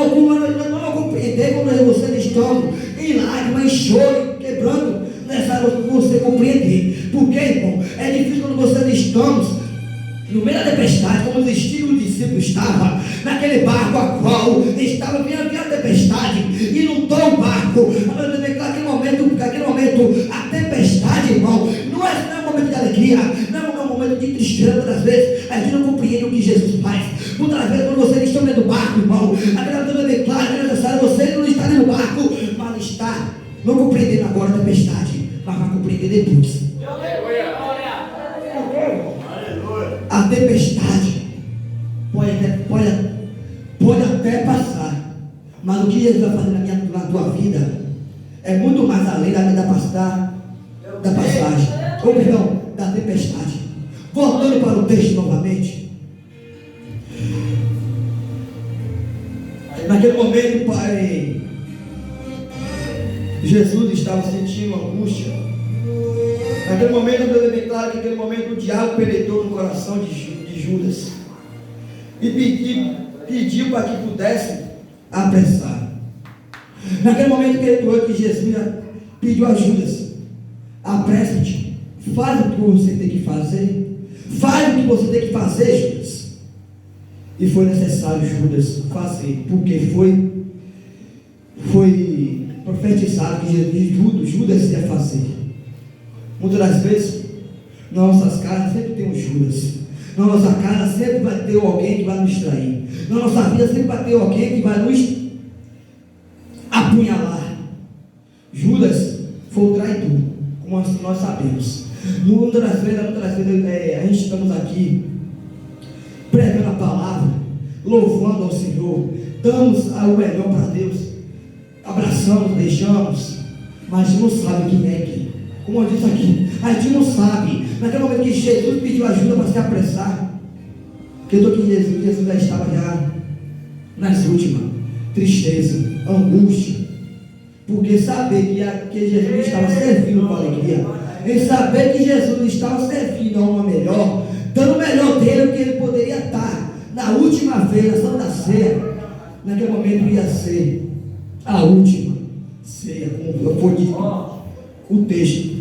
compreender quando vocês estão em lágrimas, em choro, quebrando, necessário você compreender. Porque, irmão, é difícil quando vocês estamos no meio da tempestade, como os discípulos estavam naquele barco a qual estava vindo a tempestade e não estou o barco. Naquele momento, a tempestade, irmão, não é um momento de alegria, não é um momento de tristeza. Muitas vezes a gente não compreende o que Jesus faz. Muitas vezes, quando vocês estão dentro do barco, irmão, aquela Bíblia declara que é necessário você não estar dentro do barco, mas está não compreendendo agora a tempestade, mas vai compreender depois. A tempestade pode até passar, mas o que Jesus vai fazer na tua vida é muito mais além da passagem, da tempestade. Voltando para o texto novamente. Naquele momento, Jesus estava sentindo angústia Naquele momento, eu Deus é bem claro que naquele momento o diabo penetrou no coração de Judas e pediu para que pudesse apressar. Naquele momento que ele entrou, que Jesus pediu a Judas: apressa-te, faz o que você tem que fazer, faz o que você tem que fazer, Judas. E foi necessário Judas fazer, porque foi profetizado que Judas ia fazer. Muitas das vezes, nas nossas casas sempre tem um Judas. Na nossa casa sempre vai ter alguém que vai nos trair. Na nossa vida sempre vai ter alguém que vai nos apunhalar. Judas foi o traidor, como nós sabemos. Muitas das vezes a gente estamos aqui pregando a palavra, louvando ao Senhor, damos o melhor para Deus, abraçamos, beijamos, mas a gente não sabe quem é quem. Como eu disse aqui, a gente não sabe. Naquele momento que Jesus pediu ajuda para se apressar, porque eu estou aqui, Jesus já estava já nas últimas, tristeza, angústia, porque saber que Jesus estava servindo com alegria, em saber que Jesus estava servindo a uma melhor, dando o melhor dele, porque ele poderia estar na última vez, na Santa Ceia. Naquele momento ia ser a última ceia, como foi dito o texto.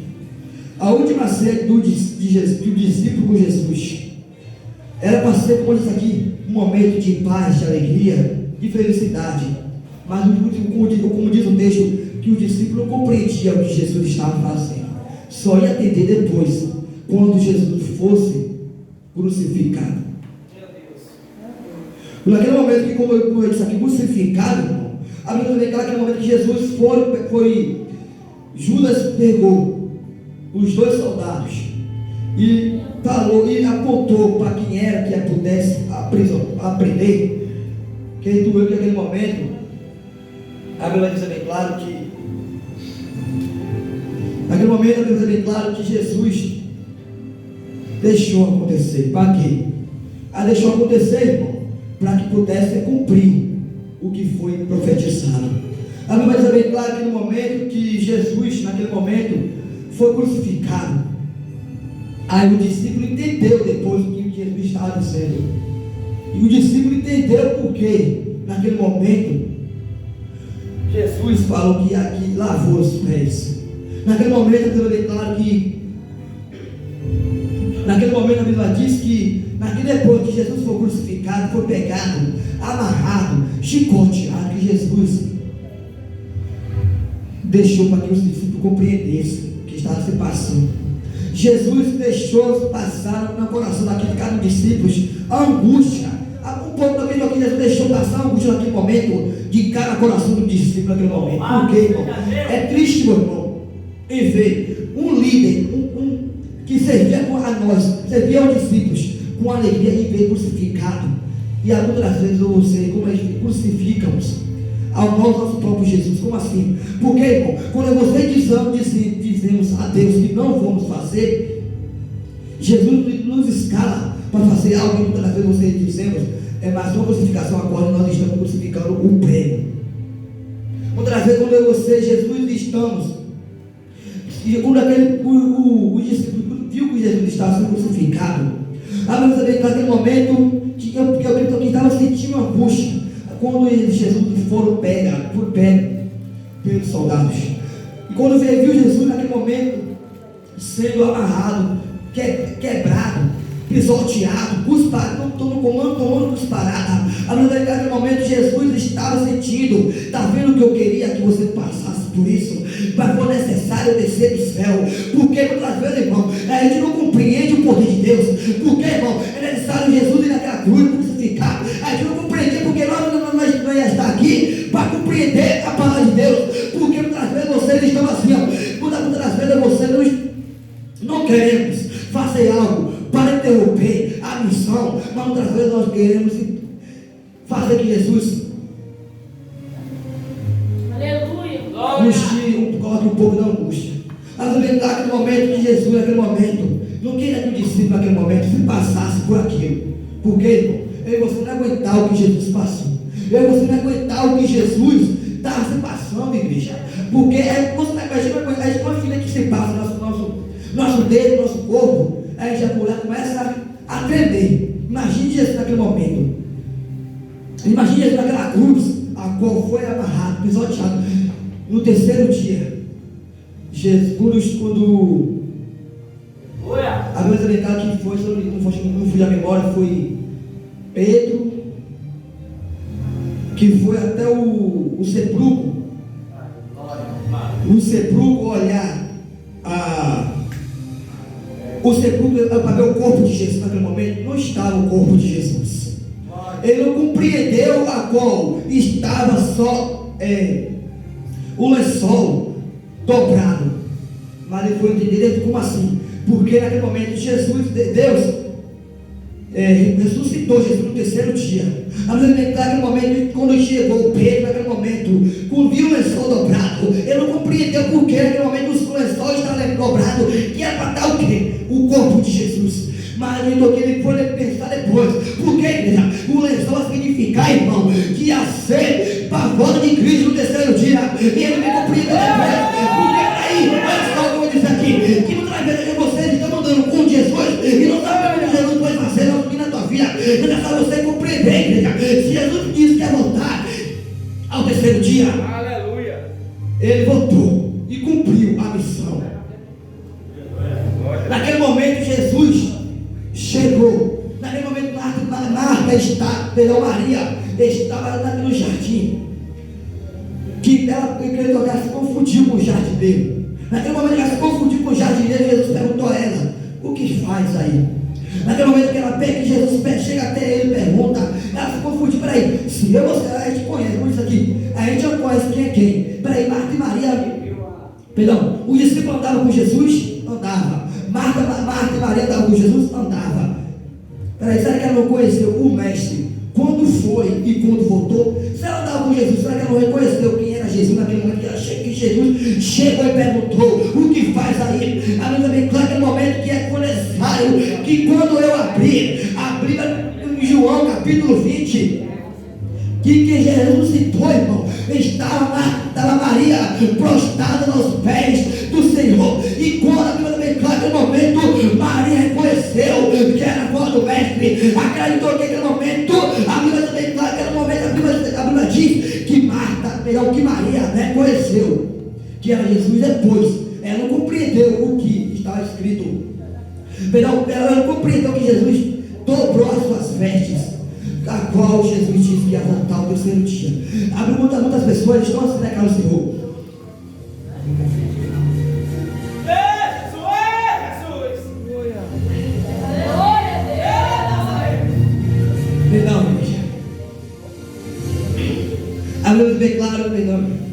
A última ceia do discípulo com Jesus era para ser, como disse aqui, um momento de paz, de alegria, de felicidade. Mas como diz o texto, que o discípulo não compreendia o que Jesus estava fazendo. Só ia entender depois, quando Jesus fosse crucificado. Naquele momento que, como eu disse aqui, crucificado, irmão, a Bíblia também fala que naquele momento que Jesus Judas pegou os dois soldados e falou e apontou para quem era que pudesse aprender. Quem doeu que naquele momento, a Bíblia diz bem claro que naquele momento a Bíblia diz bem claro que Jesus deixou acontecer. Para quê? Deixou acontecer, irmão, para que pudesse cumprir o que foi profetizado. A Bíblia diz bem claro que no momento que Jesus, naquele momento, foi crucificado, aí o discípulo entendeu depois o que Jesus estava dizendo. E o discípulo entendeu porque naquele momento Jesus falou que aqui lavou os pés. Naquele momento a Bíblia declara que naquele momento a Bíblia diz que depois que Jesus foi crucificado, foi pegado, amarrado, chicoteado, que Jesus deixou para que os discípulos compreendessem o que estava se passando. Jesus deixou passar no coração daquele cada discípulo a angústia. Um pouco também do que Jesus deixou passar a angústia naquele momento de cada coração do discípulo naquele momento. Porque, irmão, é triste, meu irmão, em ver um líder, que servia a nós, servia aos discípulos com alegria e ver crucificado. E muitas vezes você, como a gente crucificamos ao nosso próprio Jesus. Como assim? Porque, irmão, quando você dizemos a Deus que não vamos fazer, Jesus nos escala para fazer algo que muitas vezes você dizemos, mas uma crucificação agora nós estamos crucificando o prego. Muitas vezes quando Jesus estamos, e quando o discípulo viu que Jesus estava sendo crucificado, a Bíblia também naquele momento que eu acredito que estava sentindo uma angústia quando Jesus foram pego pelos soldados. E quando viu Jesus naquele momento sendo amarrado, quebrado, pisoteado, cusparado, tomando cusparada, a Bíblia naquele momento Jesus estava sentindo, está vendo o que eu queria que você passasse por isso, mas foi necessário descer do céu, porque muitas vezes, irmão, a gente não compreende o poder de Deus, porque, irmão, é necessário Jesus ir naquela cruz crucificar, a gente não compreende, porque nós não ia estar aqui para compreender a palavra de Deus, porque muitas vezes vocês estão assim, muitas vezes vocês não queremos fazer algo para interromper a missão, mas muitas vezes nós queremos fazer que Jesus nos coloque um pouco da angústia. Mas naquele momento que Jesus, naquele momento, não queria que o discípulo naquele momento se passasse por aquilo. Porque, irmão, eu e você não aguentar o que Jesus passou. Eu e você não aguentar o que Jesus estava se passando, igreja. Porque você não imagina a gente, uma filha que se passa nosso dele, do nosso corpo, a gente já começa a tremer. Imagine Jesus naquele momento. Imagine Jesus naquela cruz, a qual foi amarrado, pisoteado. No terceiro dia, Jesus, quando a Bíblia declara que foi, se não fui da memória, foi Pedro, que foi até o sepulcro. O sepulcro olhar o sepulcro para ver o corpo de Jesus naquele momento, não estava o corpo de Jesus. Ele não compreendeu a qual estava só o lençol dobrado. Mas ele foi entender como assim? Porque naquele momento Deus ressuscitou Jesus no terceiro dia. Naquele momento, quando chegou Pedro, naquele momento, quando viu o lençol dobrado, ele não compreendeu porque naquele momento o lençol estava dobrado, que era para dar o quê? O corpo de Jesus. Mas ele foi pensar depois, porque igreja, o lençol significa, irmão, que ia ser para a volta de Cristo no terceiro dia. E ele me compreendeu depois, porque aí, olha só o que eu vou dizer aqui, que muitas vezes vocês estão andando com Jesus e não sabem o que Jesus pode fazer na tua vida. Mas é só você compreender, igreja. Se Jesus disse que ia voltar ao terceiro dia, aleluia, ele voltou e cumpriu a missão. Naquele momento Jesus chegou. Naquele momento Maria estava no jardim, que ela se confundiu com o jardineiro. Naquele momento que ela se confundiu com o jardineiro, Jesus perguntou a ela: o que faz aí? Naquele momento que ela pega, que Jesus chega até ele e pergunta, ela se confundiu. Peraí, se eu você, a gente conhece, como isso aqui, a gente não conhece quem é quem. Peraí, Marta e Maria, perdão, os discípulos andavam com Jesus? Andava. Marta e Maria andavam com Jesus? Andava. Peraí, será que ela não conheceu o mestre quando foi e quando voltou? Se ela andava com Jesus, será que ela não reconheceu quem era Jesus naquele momento que ela chegou? Jesus chegou e perguntou: o que faz aí? A Bíblia bem clara naquele momento que é necessário que quando eu abrir em João capítulo 20, que Jesus citou, irmão, estava Maria prostrada aos pés do Senhor. E quando a Bíblia bem clara naquele momento, Maria reconheceu que era a voz do mestre, acreditou que naquele momento, a Bíblia bem clara naquele momento, a Bíblia diz que que Maria reconheceu que era Jesus. Depois ela não compreendeu o que estava escrito, ela não compreendeu que Jesus dobrou as suas vestes, a qual Jesus disse que ia voltar ao terceiro dia. Muitas pessoas estão assim na casa do Senhor. Perdão, igreja. A Bíblia bem claro, perdão.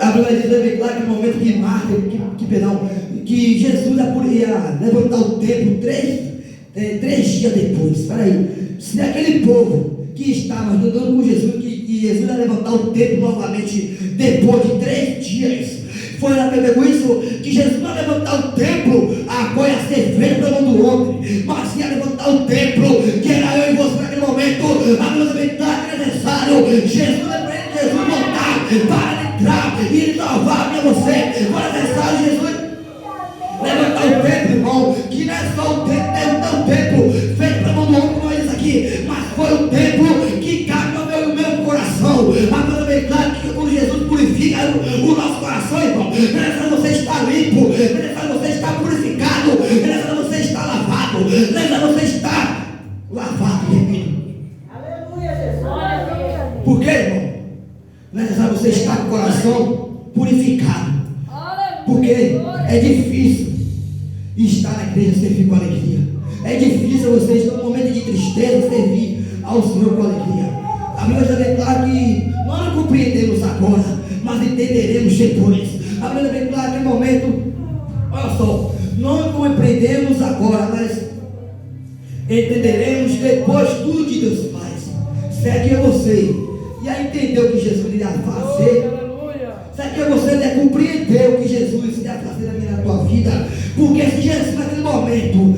A Bíblia diz bem claro que no momento que Marta, que Jesus ia levantar o templo 3 dias depois. Espera aí, se aquele povo que estava andando com Jesus, que Jesus ia levantar o templo novamente depois de 3 dias, foi na com isso que Jesus não ia levantar o templo, agora ia ser feito pela mão do homem, mas ia levantar o templo, que era eu e você naquele momento. A Bíblia também está que é necessário Jesus voltar para entrar e salvar para você. Foi necessário Jesus levantar o templo, irmão, que não é só o templo feito pela mão do homem, como é isso aqui, mas foi o templo que cabe no meu coração. A Bíblia bem clara que quando Jesus purifica o nosso coração, irmão, é necessário você estar limpo, é necessário você estar purificado, é necessário você estar lavado, é necessário você estar lavado, repito. Aleluia, Jesus. Por quê, irmão? Não é necessário você estar com o coração purificado, porque é difícil estar na igreja servir com alegria. É difícil você estar num momento de tristeza servir ao Senhor com alegria. A Bíblia já declara que nós não compreendemos agora, mas entenderemos depois. A Bíblia declara que no momento, olha só, não compreendemos agora, mas entenderemos depois tudo que Deus faz. Segue você e aí entendeu o que Jesus iria fazer. Será que você deve compreender o que Jesus ia fazer na tua vida? Porque se Jesus naquele momento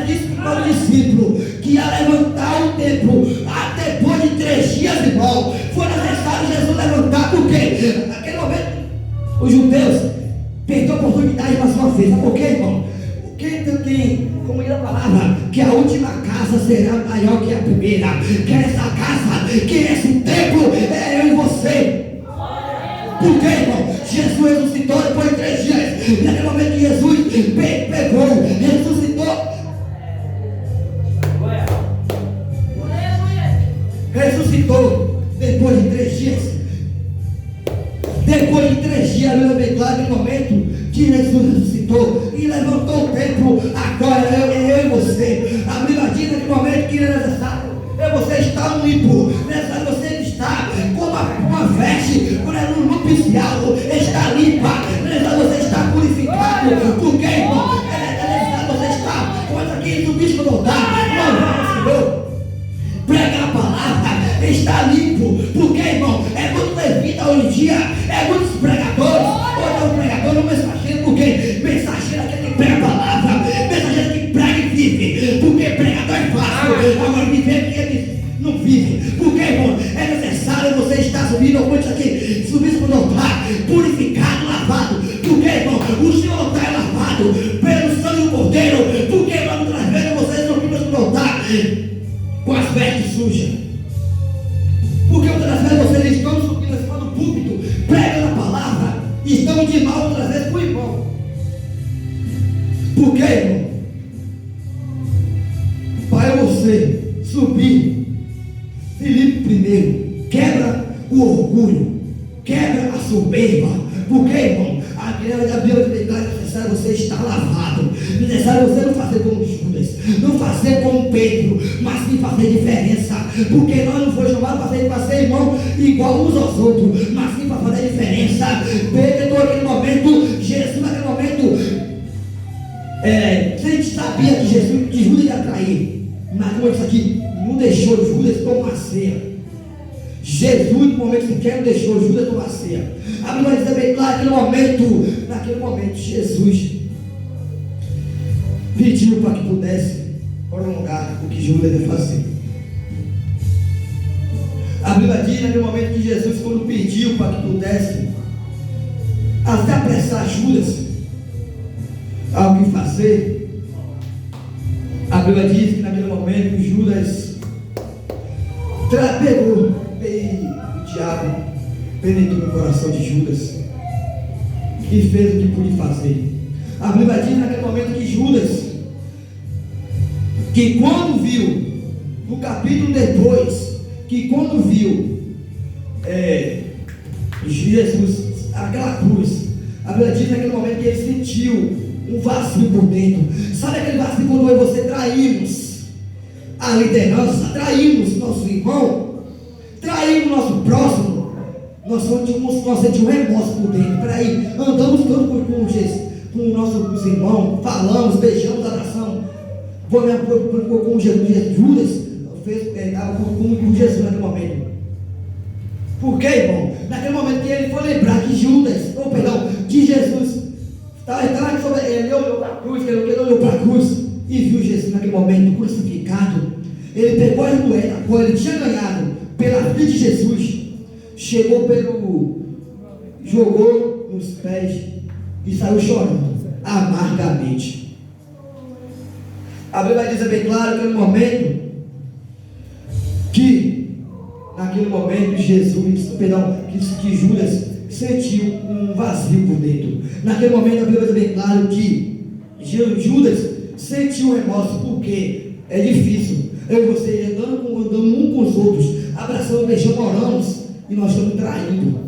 disse para o discípulo que ia levantar o templo depois de 3 dias, irmão, foi necessário Jesus levantar, porque naquele momento os judeus perderam a oportunidade oportunidade mais uma vez. Sabe por quê, irmão? Quem, como diz a palavra, que a última casa será maior que a primeira. Que essa casa, que esse templo é eu e você. Por quê, irmão? Jesus ressuscitou depois de 3 dias. E naquele momento que Jesus pegou, ressuscitou. Ressuscitou depois de 3 dias. Depois de 3 dias, a Bíblia declara naquele momento que Jesus ressuscitou e levantou o templo. Agora eu e você. A Bíblia diz naquele momento que é necessário você estar limpo. Necessário você estar com uma veste, no nupcial, está limpa. Necessário você estar purificado. Por quê, irmão? É necessário você estar com essa aqui do bicho voltar. Louvado, Senhor. Prega a palavra, está limpo. Porque, irmão, é muito levita hoje em dia, é muitos pregadores. Hoje é um pregador, um mensageiro. Por quê? Mensageiro é aquele que prega a palavra, mensageiro que prega e vive. Porque pregador é fácil, agora viver que ele não vive. Porque, irmão, é necessário você estar subindo ao monte aqui, subindo para o altar, purificado, lavado. Porque, irmão, o seu altar é lavado pelo sangue do Cordeiro. Porque, irmão, muitas vezes vocês não ficam para o altar com as vestes sujas. Porque outras vezes vocês estão subindo acima do púlpito, pregando a palavra, e estão de mal outras vezes com o irmão. Por quê, irmão? Para você subir, Filipe primeiro, quebra o orgulho, quebra a soberba. Por quê, irmão? A Bíblia declara que é necessário você estar lavado. É necessário você não fazer como Judas, não fazer como Pedro, mas sim fazer diferença. Porque nós não fomos chamados para ser irmão igual uns aos outros, mas sim para fazer diferença. Pedro naquele momento, Jesus naquele momento, se a gente sabia que Judas ia trair, mas como isso aqui, não deixou Judas tomar ceia. Jesus, no momento sequer não deixou Judas tomar ceia. A Bíblia diz bem claro, naquele momento, Jesus pediu para que pudesse prolongar o que Judas ia fazer. A Bíblia diz naquele momento que Jesus, quando pediu para que pudesse até apressar Judas ao que fazer, a Bíblia diz que naquele momento Judas pegou e o diabo penetrou no coração de Judas e fez o que pôde fazer. A Bíblia diz naquele momento que Judas, que quando viu, no capítulo depois, que quando viu Jesus, aquela cruz, a Bíblia diz naquele momento que ele sentiu um vazio por dentro. Sabe aquele vazio quando eu e você traímos a liderança, traímos nosso irmão, traímos nosso próximo? Nós sentimos um remorso por dentro. Peraí, andamos todos com nossos irmãos, falamos, beijamos, abraçamos. Com Judas estava com Jesus naquele momento. Por quê, irmão? Naquele momento que ele foi lembrar que que Jesus ele olhou para a cruz, ele olhou para a cruz e viu Jesus naquele momento crucificado. Ele pegou as moedas, quando ele tinha ganhado pela vida de Jesus, jogou nos pés e saiu chorando amargamente. A Bíblia diz bem claro que naquele momento que Judas sentiu um vazio por dentro. Naquele momento a Bíblia diz bem claro que Judas sentiu um remorso, porque é difícil eu e você andando um com os outros, abraçando, beijando, oramos, e nós estamos traindo.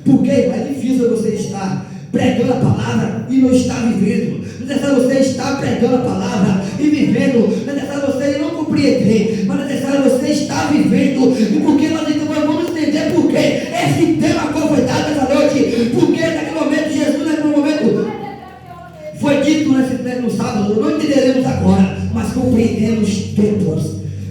Porque é difícil você estar pregando a palavra e não estar vivendo. Não é necessário você estar pregando a palavra e vivendo. Não é necessário você não compreender, mas é necessário você estar vivendo. E porque nós então vamos entender por que esse tema foi dado essa noite. Porque naquele momento Jesus, naquele momento foi dito no sábado, não entenderemos agora, mas compreendemos depois.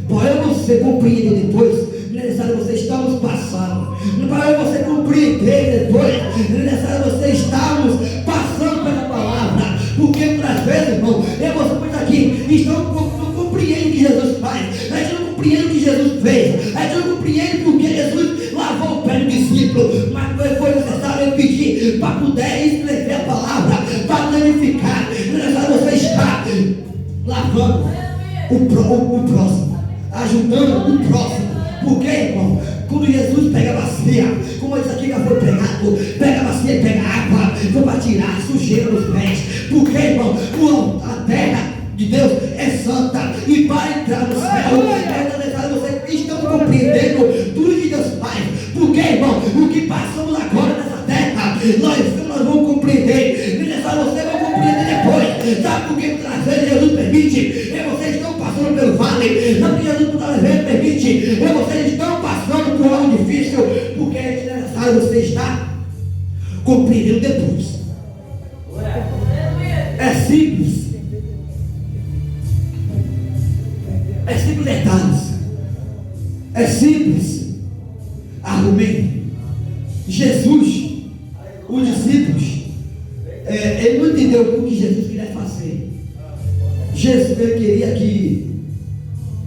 Para eu você compreender depois, não é necessário você estarmos passando. Para eu você compreender depois, não é necessário você estarmos passando pela palavra. Porque muitas vezes, irmão, eu você muito aqui, não compreende o que Jesus faz. A gente não compreende o que Jesus fez. A gente não compreende porque Jesus lavou o pé do discípulo. Mas foi necessário eu pedir para poder escrever a palavra, lavando o próximo, ajudando o próximo. Porque, irmão, quando Jesus pega a bacia, como isso aqui já foi pregado, pega a bacia e pega água, foi para tirar a sujeira dos pés. Porque, irmão, a terra de Deus é santa, e para entrar no céu é necessário você estão compreendendo tudo que Deus faz. Porque, irmão, o que passamos agora nessa terra, nós vamos compreender. Necessário você vai compreender depois. Sabe por que muitas vezes Jesus permite? E vocês estão passando pelo vale. Sabe por que Jesus muitas vezes permite? E vocês estão passando por algo difícil. Porque é necessário você estar compreendendo depois. É simples. É simples detalhes. É simples argumento. Jesus, os discípulos, ele não entendeu o que Jesus queria fazer. Jesus, ele queria que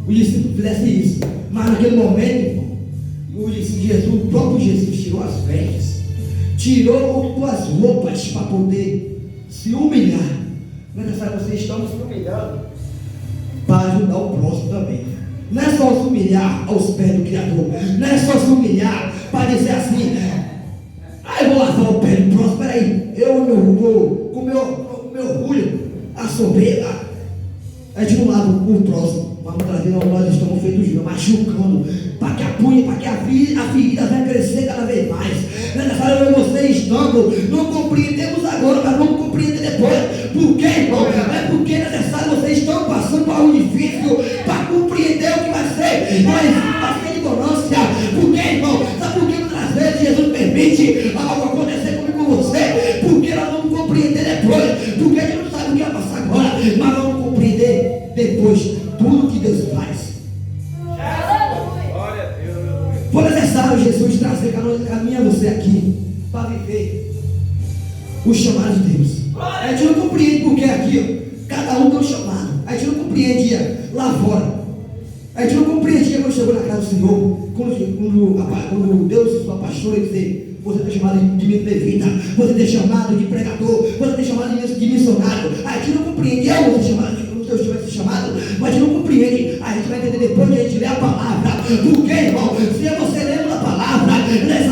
os discípulos fizessem isso. Mas naquele momento, o próprio Jesus tirou as vestes, tirou as roupas para poder se humilhar. Não é necessário vocês estão se humilhando para ajudar o próximo também. Não é só se humilhar aos pés do Criador. Não é só se humilhar para dizer assim: eu vou lavar o pé do próximo. Peraí, com meu orgulho, a soberba, a gente não lava o próximo. Mas muitas vezes nós estamos feitos machucando, para que a ferida vai crescer cada vez mais. Não é necessário vocês estando, não compreendemos agora, mas vamos compreender depois. Por quê, irmão? É porque é necessário vocês estão passando por algo difícil para compreender o que vai ser. Mas vai ser ignorância. Por quê, irmão? Sabe por que muitas vezes Jesus permite algo acontecer comigo com você? Porque nós vamos compreender depois. Porque a gente não sabe o que vai passar agora, mas vamos compreender depois tudo que Deus faz. Foi necessário Jesus trazer a mim e a você aqui para viver o chamado de Deus. A gente não compreende porque aqui, cada um tem um chamado. A gente não compreendia lá fora. A gente não compreendia quando chegou na casa do Senhor, quando Deus se apaixonou e dizer: você tem chamado de levita, você tem chamado de pregador, você tem chamado de missionário. A gente não compreendia o chamado. Deus tivesse chamado, mas a gente não compreende. A gente vai entender depois que a gente lê a palavra. Porque, irmão, se você lendo a palavra,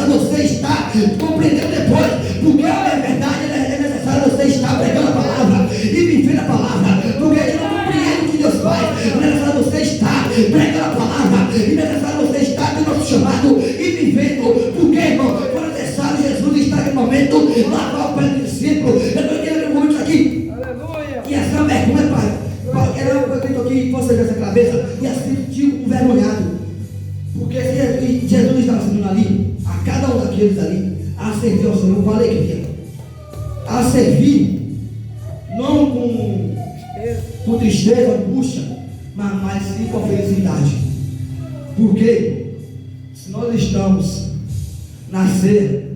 você está compreendendo depois. Porque a verdade é necessário você estar pregando a palavra e vivendo a palavra. Porque a gente não compreende o que Deus faz. É necessário você estar pregando a palavra e é necessário você estar tendo nosso chamado e vivendo. Porque, irmão, foi necessário Jesus estar naquele momento, lavar o pé do discípulo. Eu estou querendo momento isso aqui. Aleluia. E essa vergonha, pai. Era uma coisa que fosse essa cabeça e assim tipo envergonhado. Porque Jesus estava sendo ali, a cada um daqueles ali, a servir ao Senhor com alegria. A servir, não com tristeza, angústia, mas sim com felicidade. Porque se nós estamos na ceia,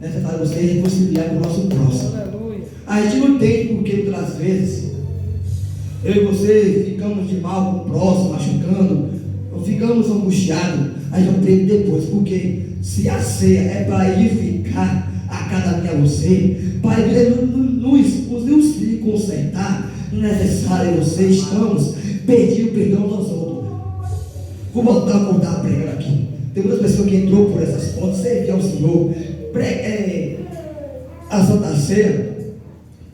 é necessário você reconciliar com o nosso próximo. A gente não entende porque muitas vezes eu e você ficamos de mal com o próximo, machucando, ou ficamos angustiados. A gente vai aprender depois, porque se a ceia é para edificar a cada um de você, para nos consertar, necessário você estamos pedindo perdão aos outros. Vou voltar a pregar aqui. Tem muitas pessoas que entrou por essas portas, servir ao Senhor, a Santa Ceia,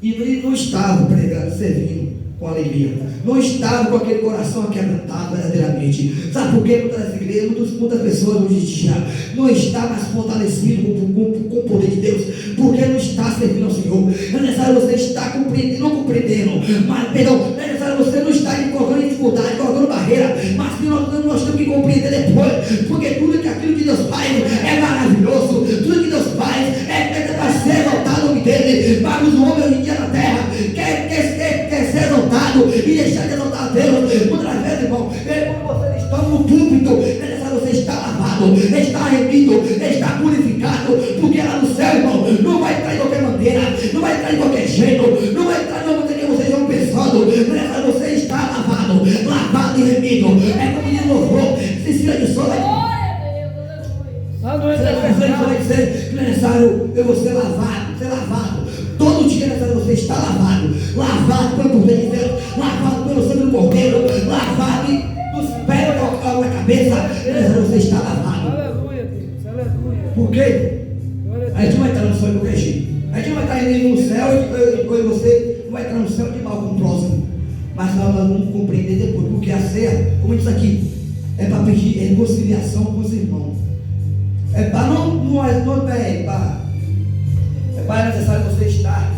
e não estavam pregando, servindo com alegria, não estava com aquele coração aquebrantado verdadeiramente. Sabe por que muitas igrejas, muitas pessoas hoje em dia não estão mais fortalecidas com o poder de Deus? Porque não está servindo ao Senhor. É necessário você estar compreendendo, não compreendendo, mas perdão, é necessário você não estar colocando dificuldade, colocando barreira, mas que nós temos que compreender depois, porque tudo que aquilo que Deus faz é maravilhoso, tudo que Deus faz é para ser exaltado o nome dele. Mas o homem hoje em dia na terra quer ser exaltado e deixar de exaltar a Deus. Muitas vezes, irmão, quando vocês estão no púlpito, é necessário você estar lavado, estar remido, estar purificado, porque lá no céu, irmão, não vai entrar de qualquer maneira, não vai entrar de qualquer jeito, não vai entrar de uma maneira que vocês estão pensando. É necessário você estar lavado e remido. É como diz o louvor, Cecília de Sola. Você vai dizer que é necessário você ser lavado. Todo dia é necessário você estar lavado pelo poder de Deus, lavado pelo sangue do Cordeiro. é necessário você estar lavado. Aleluia, Deus. Aleluia. Por quê? Glória A gente vai estar no céu de qualquer jeito. A gente vai estar indo no céu e você não vai estar no céu de mal com o próximo. Mas nós vamos compreender depois, porque a ceia, como diz aqui, é para pedir reconciliação com os irmãos. É para é necessário você estar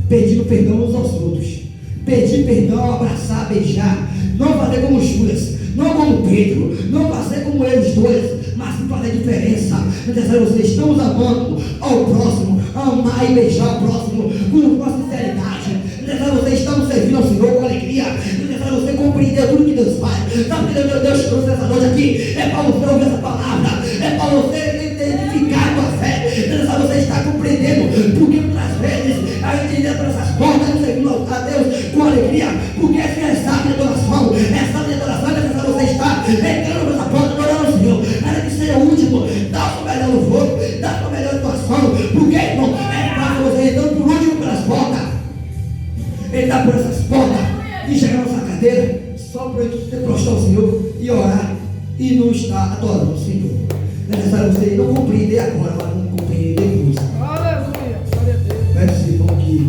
pedindo perdão uns aos outros. Pedir perdão, abraçar, beijar. Não fazer como Judas, não como Pedro, não fazer como eles dois, mas sim fazer diferença. É necessário você estamos amando ao próximo, amar e beijar o próximo com sinceridade. É necessário você estamos servindo ao Senhor com alegria. É necessário você compreender tudo que Deus faz. Sabe que Deus trouxe essa noite aqui? É para você ouvir essa palavra, é para você identificar a tua fé. É necessário você estar compreendendo, porque muitas vezes a gente entra por essas portas servindo a Deus com alegria, porque essa é a sábia de adoração. Essa de adoração é necessário você estar entrando por essa porta adorando ao Senhor. Era que seja o último, dá o seu melhor louvor, dá a sua melhor atuação, porque irmão, é fácil você entrando por último pelas portas, entrar por essas portas e chegar na nossa cadeira só para você prostrar o Senhor e orar e não estar adorando o Senhor. É necessário você não compreender agora, mas não compreender depois. Aleluia. Glória a Deus. Peço, irmão, que